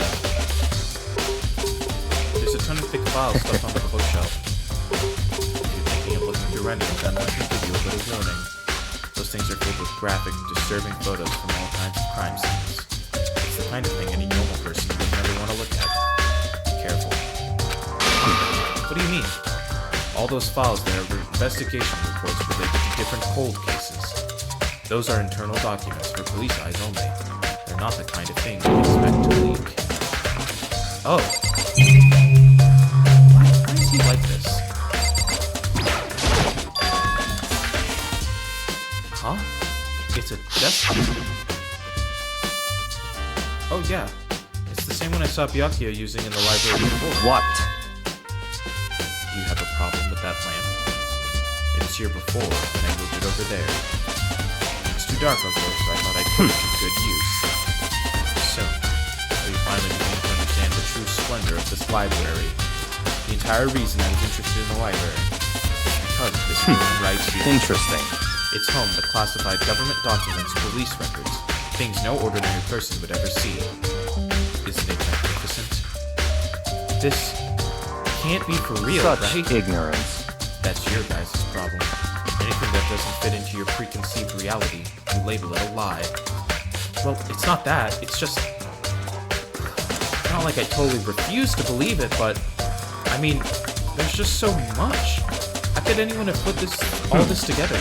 There's a ton of thick files stuffed onto the bookshelf. If you're thinking of looking through any of them, let me give you a little warning. Those things are filled with graphic, disturbing photos from all kinds of crime scenes. It's the kind of thing any normal person would never want to look at. Be careful. What do you mean? All those files there are investigation reports related to different cold cases. Those are internal documents for police eyes only. They're not the kind of thing you expect to leak. Oh. Why is he like this? Huh? It's a desk. Oh yeah. It's the same one I saw Byakuya using in the library before. What? Do you have a problem with that lamp? It's this year before, and I moved it over there. It's too dark over there, so I thought I'd put it to good use. So, are you finally beginning to understand the true splendor of this library? The entire reason I was interested in the library is because of this room right here. Interesting. It's home to classified government documents, police records, things no ordinary person would ever see. Isn't it magnificent? This can't be for real, Such right? ignorance. That's your guys' problem. Anything that doesn't fit into your preconceived reality, you label it a lie. Well, it's not that. It's just... not like I totally refuse to believe it, but... I mean, there's just so much. How could anyone have put all this together?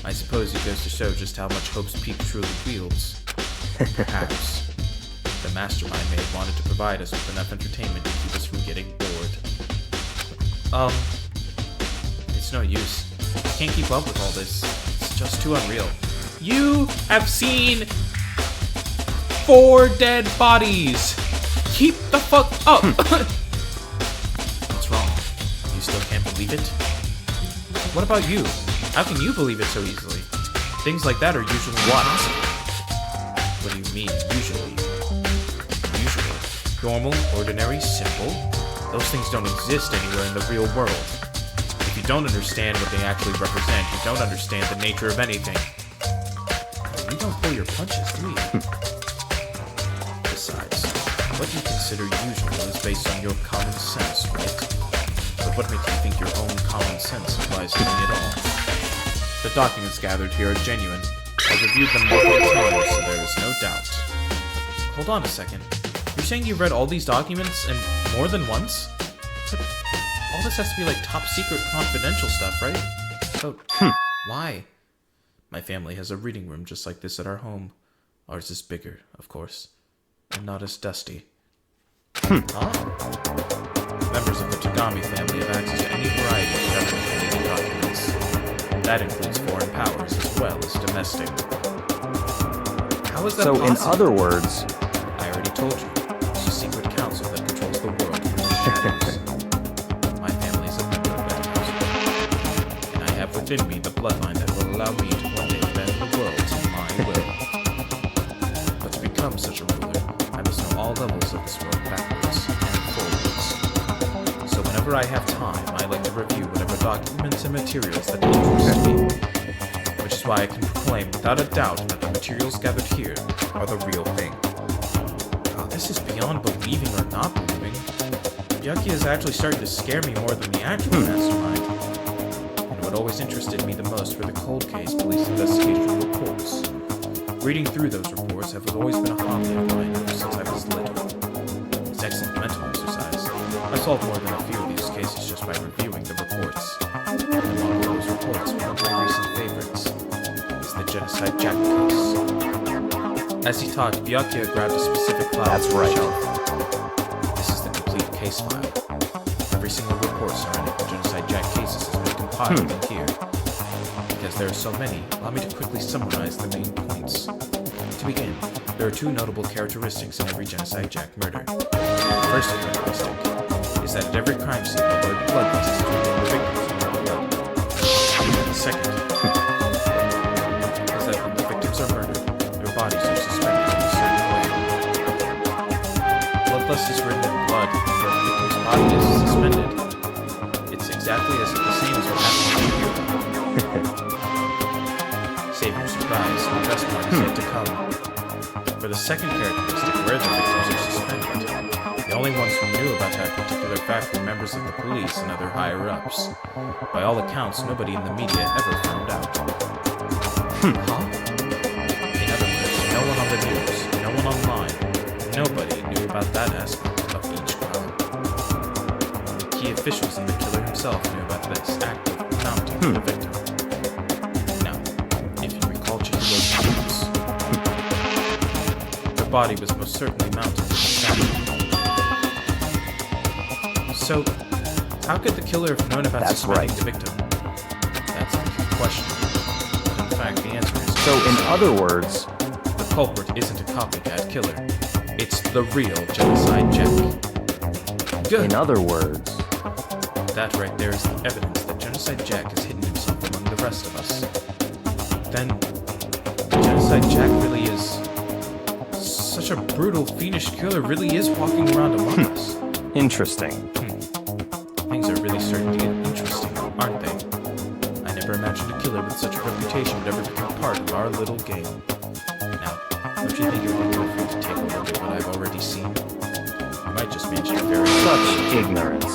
I suppose it goes to show just how much Hope's Peak truly wields. Perhaps. The mastermind may have wanted to provide us with enough entertainment to keep us from getting bored. It's no use. I can't keep up with all this. It's just too unreal. You have seen 4 dead bodies! Keep the fuck up! What's wrong? You still can't believe it? What about you? How can you believe it so easily? Things like that are usually impossible. What do you mean, usually? Usual. Normal, ordinary, simple? Those things don't exist anywhere in the real world. If you don't understand what they actually represent, you don't understand the nature of anything. You don't pull your punches, do you? Besides, what you consider usual is based on your common sense, right? But what makes you think your own common sense applies to me at all? The documents gathered here are genuine. I've reviewed them multiple times, so there is no doubt. Hold on a second. You're saying you read all these documents and more than once? But all this has to be like top secret confidential stuff, right? So, why? My family has a reading room just like this at our home. Ours is bigger, of course, and not as dusty. Oh. Members of the Tagami family have access to any variety of government-related documents. That includes foreign powers as well as domestic. How is that So, possible? in other words, I already told you. It's a secret council that controls the world from the shadows. My family is a member of that council. And I have within me the bloodline that will allow me to one day bend the world to my will. But to become such a ruler, I must know all levels of this world backwards and forwards. So whenever I have time, I like to review whatever documents and materials that interest me. Which is why I can proclaim without a doubt that the materials gathered here are the real thing. Oh, this is beyond believing or not believing. Byakuya is actually starting to scare me more than the actual mastermind. And what always interested me the most were the cold case police investigation reports. Reading through those reports have always been a hobby of mine ever since I was little. It's excellent mental exercise. I solved more than a few of these cases just by reviewing the reports. And among those reports, one of my recent favorites is the Genocide Jack case. As he talked, Byakuya grabbed a specific file That's from right. the shelf. This is the complete case file. Every single report surrounding the Genocide Jack cases has been compiled in here. Because there are so many, allow me to quickly summarize the main points. To begin, there are 2 notable characteristics in every Genocide Jack murder. The first characteristic is that at every crime scene, the word bloodlust is written in the victim's blood. And the second is that when the victims are murdered, their bodies are suspended in a certain way. Bloodlust is written in blood, and the victim's body is suspended. It's exactly the same as what happened to you. Save your surprise, the best part is yet to come. For the second characteristic, where the victims are suspended, the only ones who knew about that particular fact were members of the police and other higher-ups. By all accounts, nobody in the media ever found out. Huh? In other words, no one on the news, no one online, nobody knew about that aspect of each crime. Key officials and the killer himself knew about this act of mounting the victim. Now, if you recall Chihiro's news, the body was most certainly mounted to the statue. So, how could the killer have known about That's suspending right. the victim? That's a good question. But in fact, the answer is so in other words, the culprit isn't a copycat killer. It's the real Genocide Jack. Good. in other words, That right there is the evidence that Genocide Jack is hidden the rest of us. Then, Genocide Jack really is... Such a brutal, fiendish killer really is walking around among us. Interesting. Things are really starting to get interesting, aren't they? I never imagined a killer with such a reputation would ever become part of our little game. Now, don't you think it would be worth it to take a look at what I've already seen? I might just manage to very Such ignorance.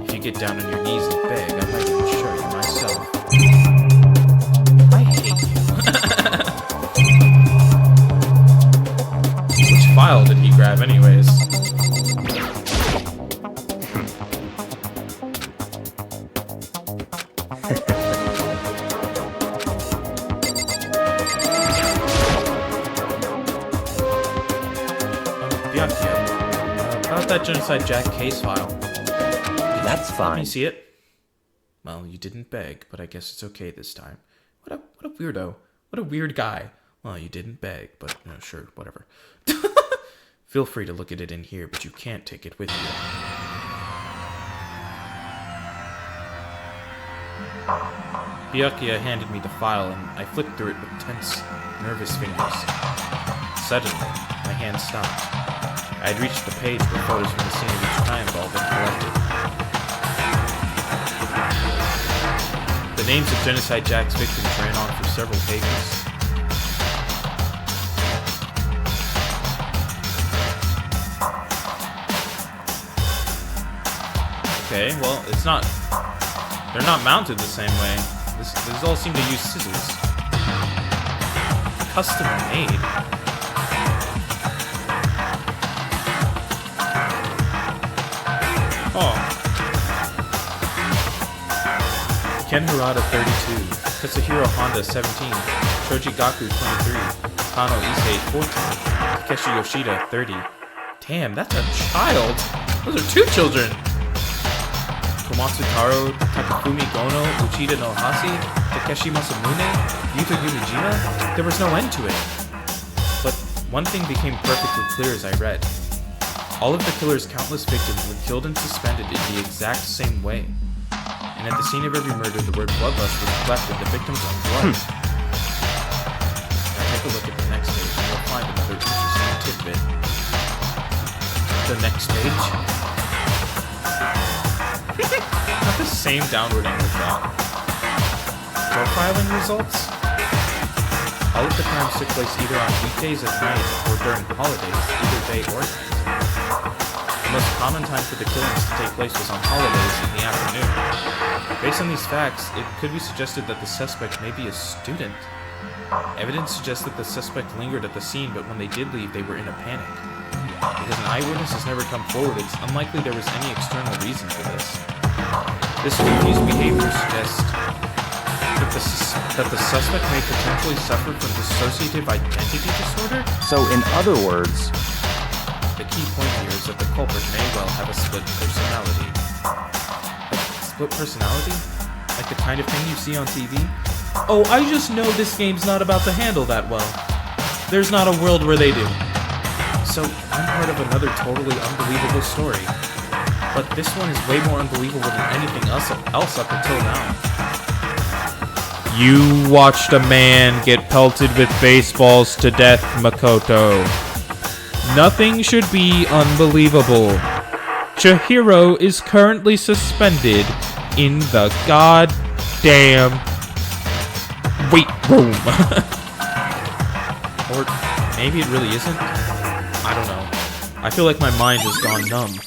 If you get down on your knees and beg, I might even show you myself. I hate you. Which file did he grab anyways? About that Genocide Jack case file. That's Can fine. you see it? Well, you didn't beg, but I guess it's okay this time. What a weirdo. What a weird guy. Well, you didn't beg, but sure, whatever. Feel free to look at it in here, but you can't take it with you. Byakuya handed me the file, and I flipped through it with tense, nervous fingers. Suddenly, my hand stopped. I had reached the page where photos from the scene of each crime had all been collected. The names of Genocide Jack's victims ran on for several pages. Okay, well, they're not mounted the same way. These all seem to use scissors. Custom made. Oh. Ken Harada 32, Katsuhiro Honda 17, Shoji Gaku 23, Kano Issei 14, Takeshi Yoshida 30. Damn, that's a child! Those are 2 children! Komatsu Taro, Takafumi Gono, Uchida no Hasi, Takeshi Masamune, Yuto Yumijima? There was no end to it. But one thing became perfectly clear as I read. All of the killer's countless victims were killed and suspended in the exact same way. And at the scene of every murder, the word bloodlust was left in the victim's own blood. Now take a look at the next page and you'll find another interesting tidbit. The next page. Not the same downward angle shot. Profiling results? All of the crimes took place either on weekdays at night or during holidays, either day or night. The most common time for the killings to take place was on holidays in the afternoon. Based on these facts, it could be suggested that the suspect may be a student. Evidence suggests that the suspect lingered at the scene, but when they did leave, they were in a panic. Because an eyewitness has never come forward, it's unlikely there was any external reason for this. This confused behavior suggests that the suspect may potentially suffer from dissociative identity disorder? So, in other words, the key point here is that the culprit may well have a split personality. A split personality? Like the kind of thing you see on TV? Oh, I just know this game's not about to handle that well. There's not a world where they do. So, I'm part of another totally unbelievable story. But this one is way more unbelievable than anything else up until now. You watched a man get pelted with baseballs to death, Makoto. Nothing should be unbelievable. Chihiro is currently suspended in the goddamn weight room. Or maybe it really isn't. I don't know. I feel like my mind has gone numb.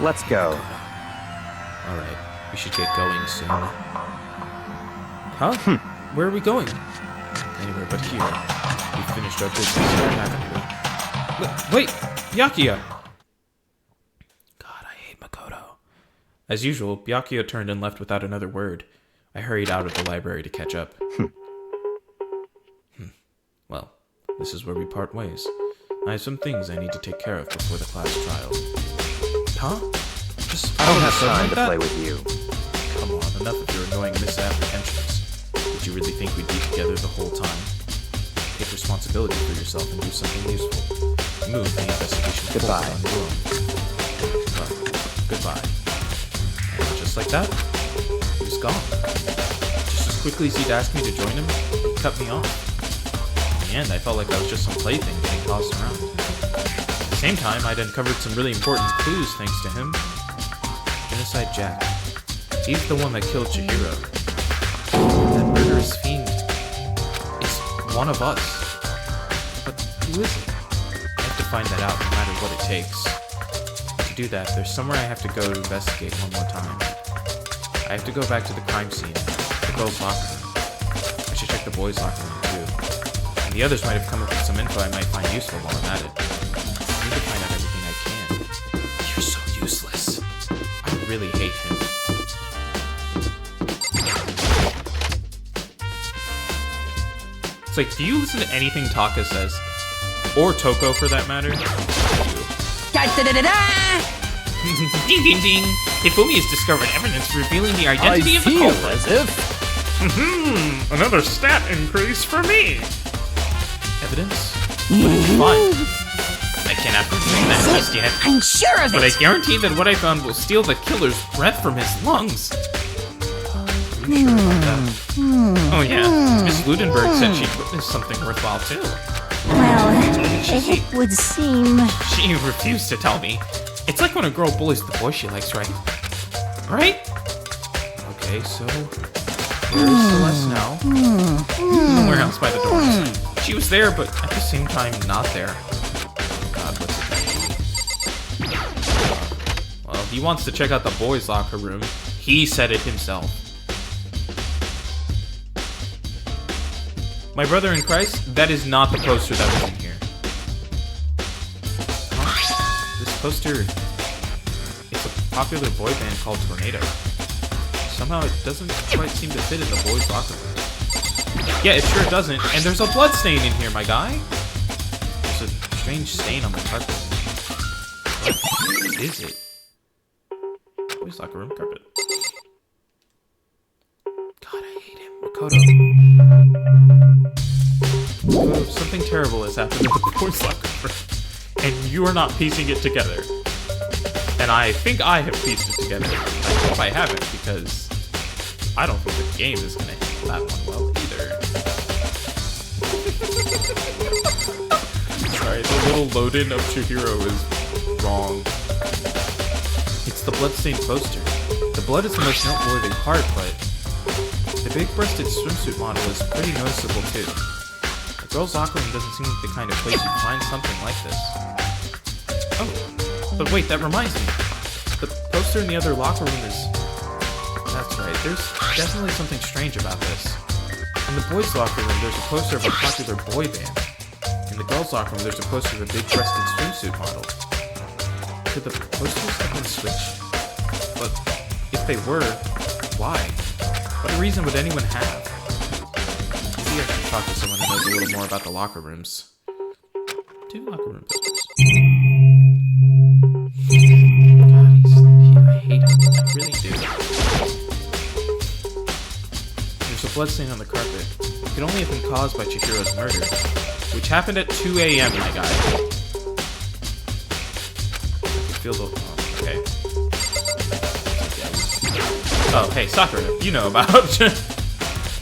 let's go. Alright, we should get going soon. Huh? Where are we going? Anywhere but here. We finished our business here, haven't we? Wait! Byakuya! God, I hate Makoto. As usual, Byakuya turned and left without another word. I hurried out of the library to catch up. Well, this is where we part ways. I have some things I need to take care of before the class trial. Huh? Just I don't have time like to that? play with you. Come on, enough of your annoying misapprehensions. Did you really think we'd be together the whole time? Take responsibility for yourself and do something useful. Move the investigation Goodbye. forward on your own. Well, goodbye. And just like that, he was was gone. Just as quickly as he'd asked me to join him, he cut me off. In the end, I felt like I was just some plaything getting tossed around. At the same time, I'd uncovered some really important clues thanks to him. Genocide Jack. He's the one that killed Chihiro. That murderous fiend is one of us. But who is it? I have to find that out no matter what it takes. To do that, there's somewhere I have to go to investigate one more time. I have to go back to the crime scene, the girls' locker room. I should check the boys' locker room too. And the others might have come up with some info I might find useful while I'm at it. I need to find out everything I can. You're so useless. I really hate him. It's like, do you listen to anything Taka says? Or Toko, for that matter? Ding ding ding! Hifumi has discovered evidence revealing the identity of the culprit. as if... Another stat increase for me! Evidence? Fine. I cannot prove that just yet. I'm sure of But I it. guarantee that what I found will steal the killer's breath from his lungs. Are you sure about that? Oh yeah, Miss Ludenberg said she'd witnessed something worthwhile too. Well, it would seem... She refused to tell me. It's like when a girl bullies the boy she likes, right? Right? Okay, so... Where's Celeste now? Somewhere else by the doors. She was there, but at the same time, not there. God, what's it that? Well, he wants to check out the boys' locker room. He said it himself. My brother in Christ, that is not the poster that was in here. This poster, it's a popular boy band called Tornado. Somehow it doesn't quite seem to fit in the boys' locker room. Yeah, it sure doesn't. And there's a blood stain in here, my guy. There's a strange stain on the carpet. What is it? Boys' locker room carpet. God, I hate him. Makoto. Makoto, something terrible has happened in the boys' locker room. And you are not piecing it together. And I think I have pieced it together. I hope I haven't, because I don't think the game is going to handle that one well either. Sorry, the little load-in of Chihiro is wrong. It's the bloodstained poster. The blood is the most noteworthy part, but the big-breasted swimsuit model is pretty noticeable too. The girls' locker room doesn't seem like the kind of place you'd find something like this. Oh, but wait, that reminds me. The poster in the other locker room is... That's right, there's definitely something strange about this. In the boys' locker room, there's a poster of a popular boy band. In the girls' locker room, there's a poster of a big-breasted swimsuit model. Could the posters have been switched? But if they were, why? What reason would anyone have? Maybe I should talk to someone who knows a little more about the locker rooms. Two locker room posters. God, I hate him. I really do. There's a bloodstain on the carpet. It could only have been caused by Chihiro's murder, which happened at 2 a.m., my guy. I can feel the... Oh, okay. Oh, hey, Sakura, you know about...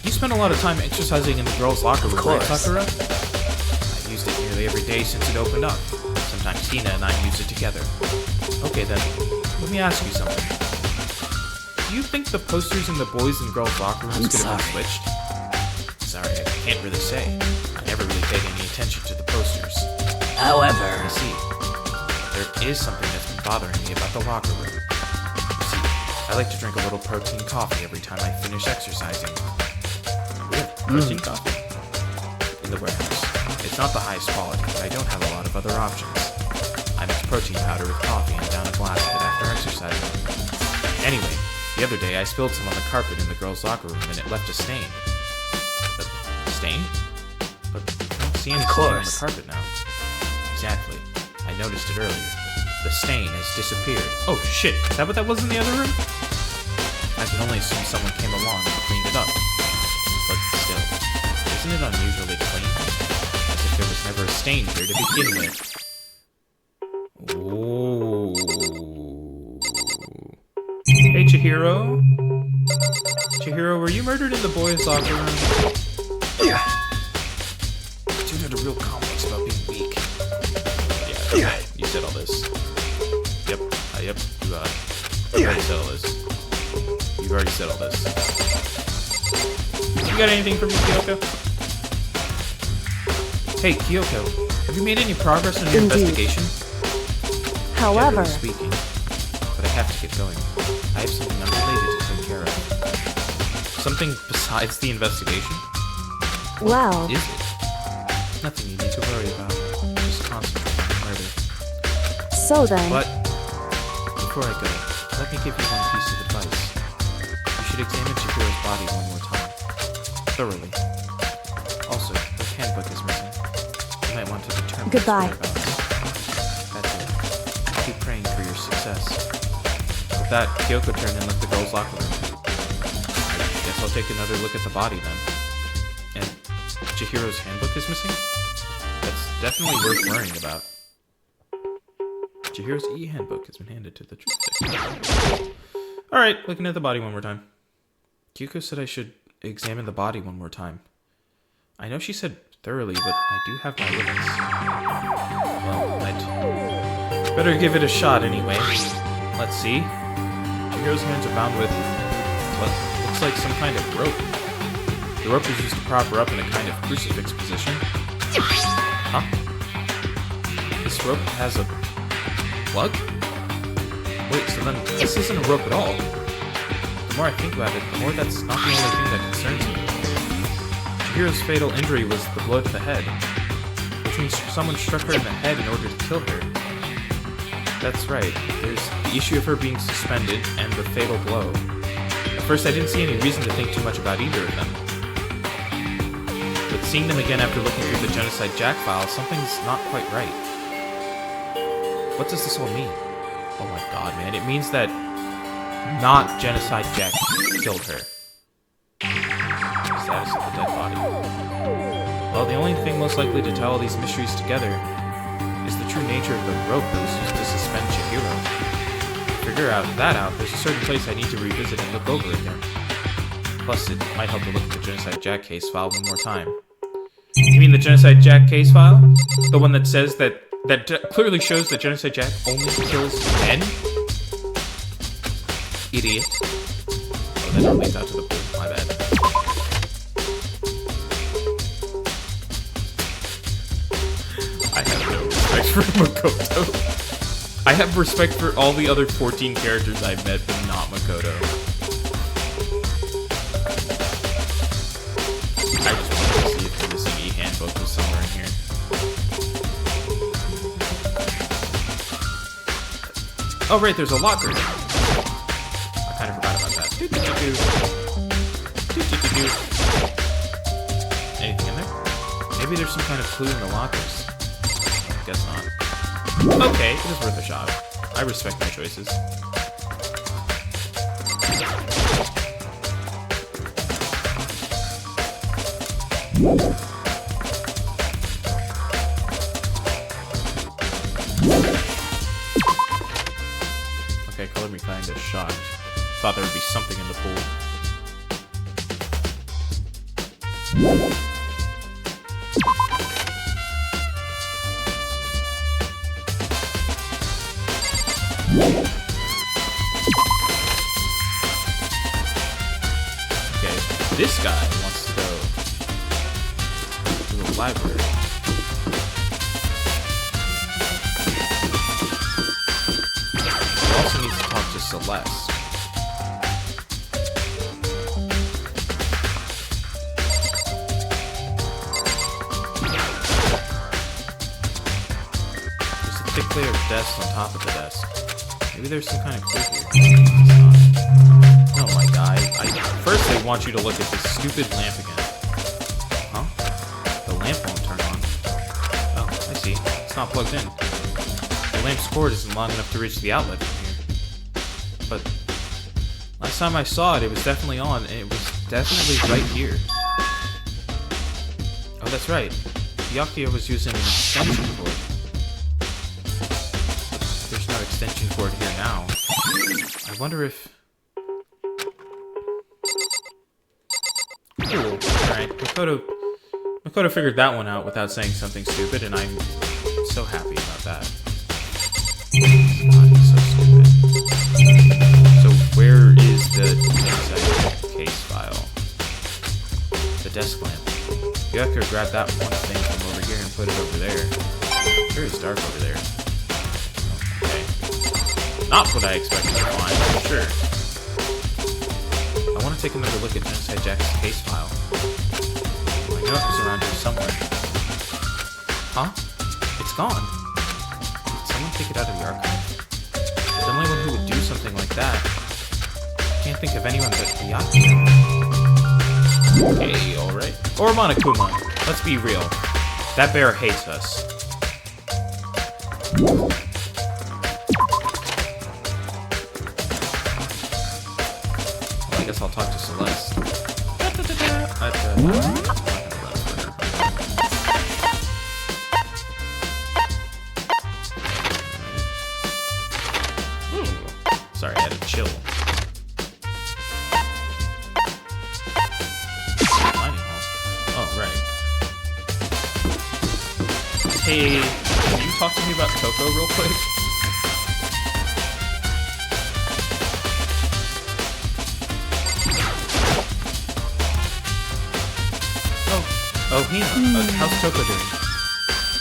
You spent a lot of time exercising in the girls' locker room, right, Sakura? I've used it nearly every day since it opened up. Sometimes Hina and I use it together. Okay then, let me ask you something. Do you think the posters in the boys' and girls' locker rooms could have been switched? Sorry, I can't really say. I never really paid any attention to the posters. However... I see. There is something that's been bothering me about the locker room. You see, I like to drink a little protein coffee every time I finish exercising. We have protein coffee in the warehouse. It's not the highest quality, but I don't have a lot of other options. I mix protein powder with coffee and down a glass of it after exercising. Anyway, the other day I spilled some on the carpet in the girls' locker room and it left a stain. A stain? But I don't see any stain on the carpet now. Exactly. I noticed it earlier. The stain has disappeared. Oh shit, is that what that was in the other room? I can only assume someone came along and cleaned it up. But still, isn't it unusually clean? As if there was never a stain here to begin with. Ooh. Hey, Chihiro. Chihiro, were you murdered in the boys' locker room? Dude had a real complex about being weak. Yeah, right. You said all this. Yep. Yep. You already said all this. You've already said all this. You got anything for me, Kyoko? Hey, Kyoko, have you made any progress in your investigation? However, Generally speaking, but I have to get going. I have something unrelated to take care of. Something besides the investigation? well, Is it? Nothing you need to worry about. Just concentrate on the murder. so then, But before I go, let me give you one piece of advice. You should examine Chihiro's body one more time. Thoroughly. Also, the handbook is missing. You might want to determine its Goodbye. whereabouts. That's it. I'll be praying for your success. With that, Kyoko turned and left the girls' locker room. I guess I'll take another look at the body then. And Chihiro's handbook is missing? That's definitely worth worrying about. Chihiro's e-handbook has been handed to the truth secretary. Alright, looking at the body one more time. Kyoko said I should examine the body one more time. I know she said thoroughly, but I do have my limits. Well, I'd better give it a shot anyway. Let's see. Chihiro's hands are bound with what looks like some kind of rope. The rope is used to prop her up in a kind of crucifix position. Huh? This rope has a plug? Wait, so then this isn't a rope at all. The more I think about it, the more that's not the only thing that concerns me. Chihiro's fatal injury was the blow to the head, which means someone struck her in the head in order to kill her. That's right, there's the issue of her being suspended and the fatal blow. At first I didn't see any reason to think too much about either of them. But seeing them again after looking through the Genocide Jack file, something's not quite right. What does this all mean? Oh my god, man. It means that not Genocide Jack killed her. Status of the dead body. Well, the only thing most likely to tie all these mysteries together is the true nature of the rope that was used to suspend Chihiro. To figure that out, there's a certain place I need to revisit and look over again. Plus, it might help to look at the Genocide Jack case file one more time. You mean the Genocide Jack case file? The one that says that clearly shows that Genocide Jack only kills men? Idiot. Oh, that leads out to the pool. My bad. I have no respect for Makoto. I have respect for all the other 14 characters I've met, but not Makoto. I just wanted to see if the missing e-handbook was somewhere in here. Oh, right, there's a locker. I kind of forgot about that. Anything in there? Maybe there's some kind of clue in the lockers. Guess not. Okay, it was worth a shot. I respect my choices. Okay, color me kinda shocked. Thought there would be something in the pool. Okay, this guy wants to go to the library. He also needs to talk to Celeste. There's a thick layer of dust on top of the desk. Maybe there's some kind of clue here. Oh my god. First they want you to look at this stupid lamp again. Huh? The lamp won't turn on. Oh, I see. It's not plugged in. The lamp's cord isn't long enough to reach the outlet from here. But last time I saw it, it was definitely on, and it was definitely right here. Oh, that's right. Byakuya was using an extension cord. There's no extension cord here now. I wonder if... Makoto figured that one out without saying something stupid, and I'm so happy about that. God, he's so stupid. So where is the case file? The desk lamp. Yucker grabbed that one thing from over here and put it over there. Sure, it's dark over there. Okay. Not what I expected to find, for sure. I want to take another look at Genocide Jack's case file. I know it was around here somewhere. Huh? It's gone. Did someone take it out of the archive? The only one who would do something like that. I can't think of anyone but Byakuya. Okay, alright. Or Monokuma. Let's be real. That bear hates us. Well, I guess I'll talk to Celeste. Sorry, I had to chill. Oh, right. Hey, can you talk to me about Toko real quick? Oh, Hina, how's Toko doing?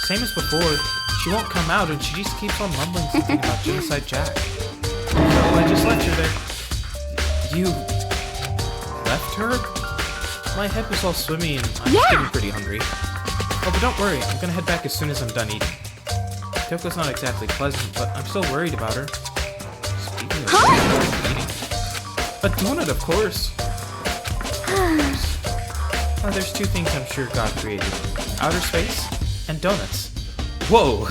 Same as before. She won't come out and she just keeps on mumbling something about Genocide Jack. So I just left her there. You... left her? My head was all swimmy and I'm getting pretty hungry. Oh, but don't worry, I'm gonna head back as soon as I'm done eating. Toko's not exactly pleasant, but I'm still worried about her. Speaking of eating... a donut, of course! Oh, there's two things I'm sure God created. Outer space and donuts. Whoa!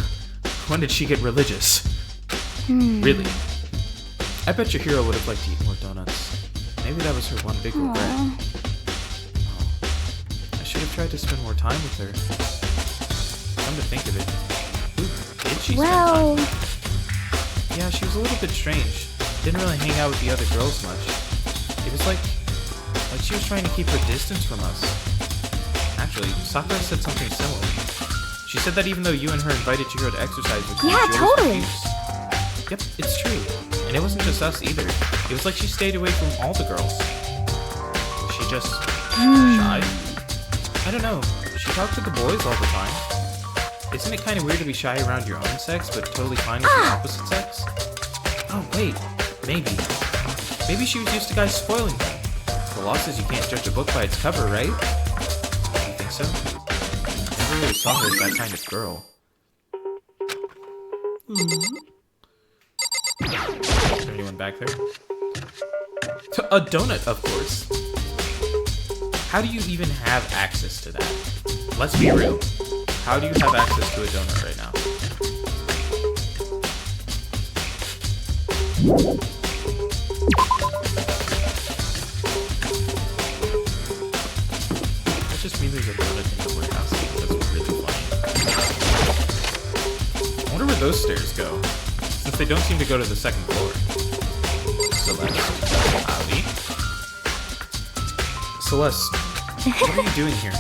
When did she get religious? Really? I bet your hero would have liked to eat more donuts. Maybe that was her one big regret. Oh, I should have tried to spend more time with her. Come to think of it. Who did she spend time with? Yeah, she was a little bit strange. Didn't really hang out with the other girls much. It was like she was trying to keep her distance from us. Actually, Sakura said something similar. She said that even though you and her invited Chihiro to exercise with you, she always refused. Yep, it's true. And it wasn't just us either. It was like she stayed away from all the girls. Was she just shy? I don't know. She talked to the boys all the time. Isn't it kind of weird to be shy around your own sex, but totally fine with the opposite sex? Oh, wait. Maybe. Maybe she was used to guys spoiling her. The law says you can't judge a book by its cover, right? You think so? I never really saw her as that kind of girl. Is there anyone back there? A donut, of course. How do you even have access to that? Let's be real. How do you have access to a donut right now? That just means there's a donut in the warehouse. That's really funny. I wonder where those stairs go. Since they don't seem to go to the second floor. Celeste. Howdy. Celeste, what are you doing here?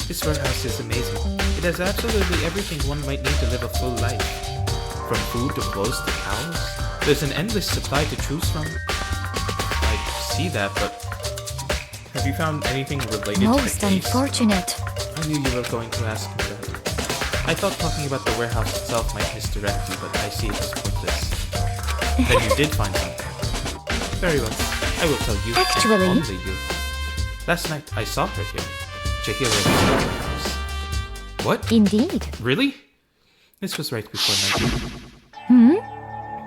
This warehouse is amazing. It has absolutely everything one might need to live a full life. From food to clothes to towels. There's an endless supply to choose from. I see that, but have you found anything related to the case? Most unfortunate. I knew you were going to ask me that. I thought talking about the warehouse itself might misdirect you, but I see it as pointless. Then you did find something. Very well. I will tell you. Actually... and only you. Last night, I saw her here. Chihiro was in the warehouse. What? Indeed. Really? This was right before night.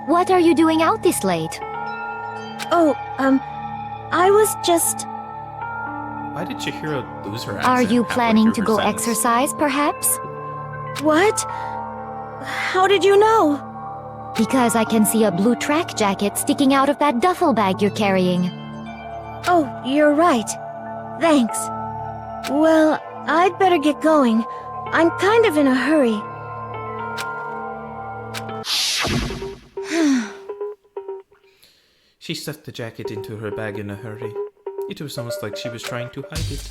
What are you doing out this late? Oh, I was just... Why did Chihiro lose her accent? Are you halfway planning through to her go sentence? exercise, perhaps? What? How did you know? Because I can see a blue track jacket sticking out of that duffel bag you're carrying. Oh, you're right. Thanks. Well, I'd better get going. I'm kind of in a hurry. She stuffed the jacket into her bag in a hurry. It was almost like she was trying to hide it.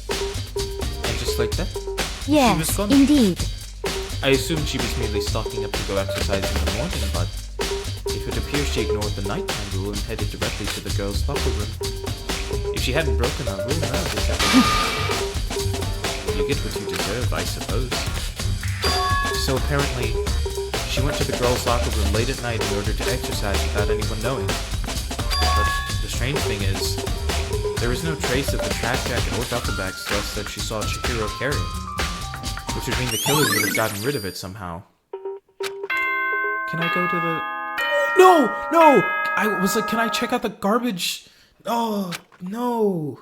looks like that. Yes, gone. indeed. I assumed she was merely stocking up to go exercise in the morning, but if it appears she ignored the nighttime rule and headed directly to the girls' locker room. If she hadn't broken that rule, now this happened. You get what you deserve, I suppose. So apparently, she went to the girls' locker room late at night in order to exercise without anyone knowing. But the strange thing is, there is no trace of the track jacket or duffel bag Celeste said she saw Chihiro carrying. Which would mean the killer would have gotten rid of it somehow. Can I go to the... No! I was like, can I check out the garbage? Oh, no.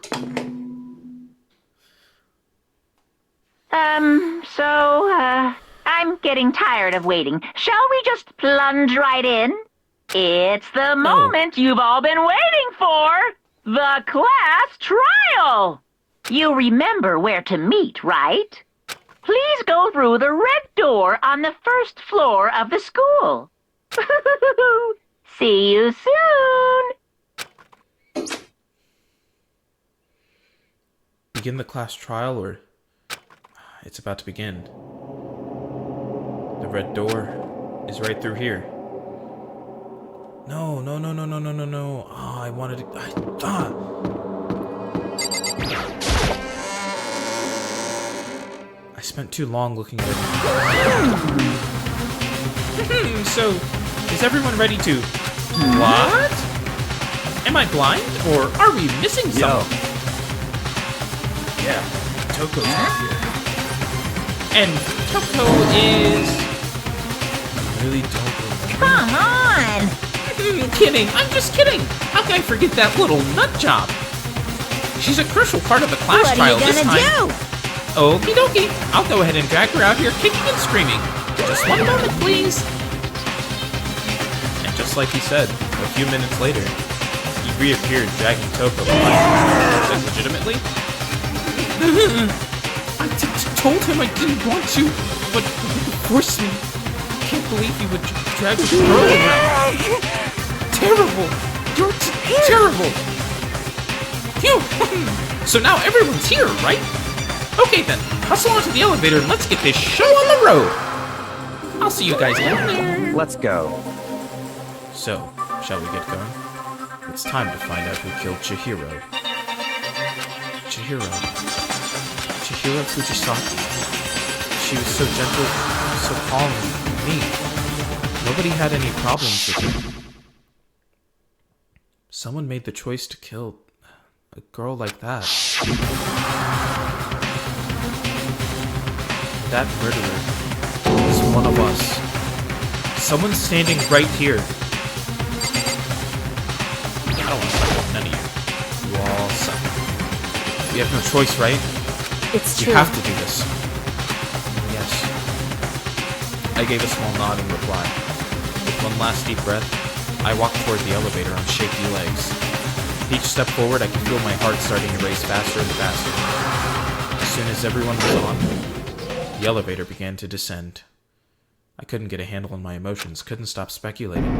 I'm getting tired of waiting. Shall we just plunge right in? It's the moment you've all been waiting for! The class trial! You remember where to meet, right? Please go through the red door on the first floor of the school. See you soon! Begin the class trial, or... It's about to begin. The red door is right through here. No. Oh, I wanted to... I spent too long looking at it. So, is everyone ready to... What? Am I blind, or are we missing something? Yeah, Toko's not here. And Toko is... I really don't remember. Come on! Kidding, I'm just kidding! How can I forget that little nut job? She's a crucial part of the class trial this time. What are you gonna do? Okie dokie, I'll go ahead and drag her out here kicking and screaming. Just one moment, please. And just like he said, a few minutes later, he reappeared dragging Toko behind him. Legitimately? I told him I didn't want to, but he forced me. I can't believe he would drag a girl around. Terrible! You're terrible! Phew! So now everyone's here, right? Okay then, hustle onto the elevator and let's get this show on the road! I'll see you guys down there! Let's go. So, shall we get going? It's time to find out who killed Chihiro. Chihiro Fujisaki. She was so gentle, so calm, and meek. Nobody had any problems with her. Someone made the choice to kill a girl like that. That murderer is one of us. Someone's standing right here. I don't want to talk about none of you. You all suck. We have no choice, right? It's You true. have to do this. Yes. I gave a small nod in reply. With one last deep breath, I walked toward the elevator on shaky legs. Each step forward, I could feel my heart starting to race faster and faster. As soon as everyone was on, the elevator began to descend. I couldn't get a handle on my emotions, couldn't stop speculating.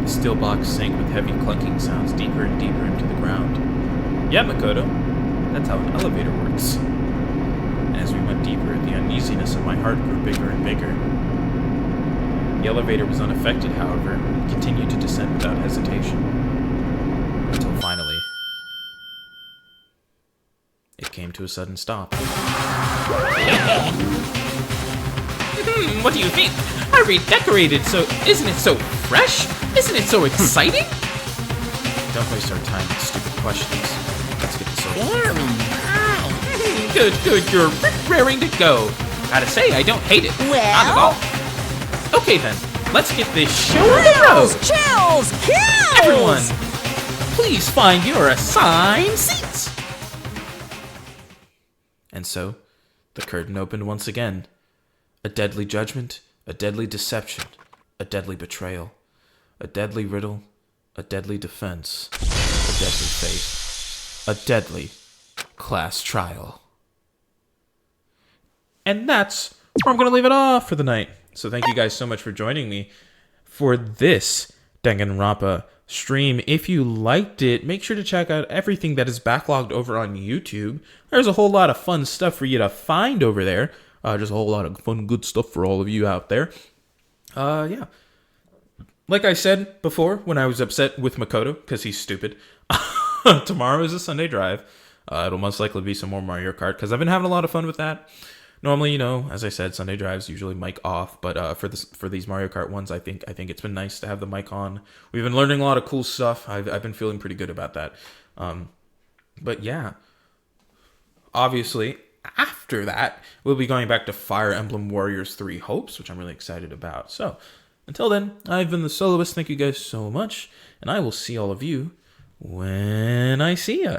The steel box sank with heavy clunking sounds deeper and deeper into the ground. Yeah, Makoto, that's how an elevator works. And as we went deeper, the uneasiness of my heart grew bigger and bigger. The elevator was unaffected, however, and continued to descend without hesitation. Until finally, it came to a sudden stop. What do you think? I redecorated, so isn't it so fresh? Isn't it so exciting? Don't waste our time with stupid questions. Let's get this over with. Good, you're raring to go. Gotta say, I don't hate it. Not at all. Okay then, let's get this show on the road. Chills! Kills! Everyone, please find your assigned seats. And so, the curtain opened once again. A deadly judgment, a deadly deception, a deadly betrayal, a deadly riddle, a deadly defense, a deadly faith, a deadly class trial. And that's where I'm going to leave it off for the night. So thank you guys so much for joining me for this Danganronpa stream. If you liked it, make sure to check out everything that is backlogged over on YouTube. There's a whole lot of fun stuff for you to find over there. Just a whole lot of fun, good stuff for all of you out there. Yeah. Like I said before, when I was upset with Makoto, because he's stupid, tomorrow is a Sunday drive. It'll most likely be some more Mario Kart, because I've been having a lot of fun with that. Normally, you know, as I said, Sunday drives usually mic off, but for these Mario Kart ones, I think it's been nice to have the mic on. We've been learning a lot of cool stuff. I've been feeling pretty good about that. But yeah, obviously, after that, we'll be going back to Fire Emblem Warriors 3 Hopes, which I'm really excited about. So, until then, I've been the Soloist. Thank you guys so much, and I will see all of you when I see ya.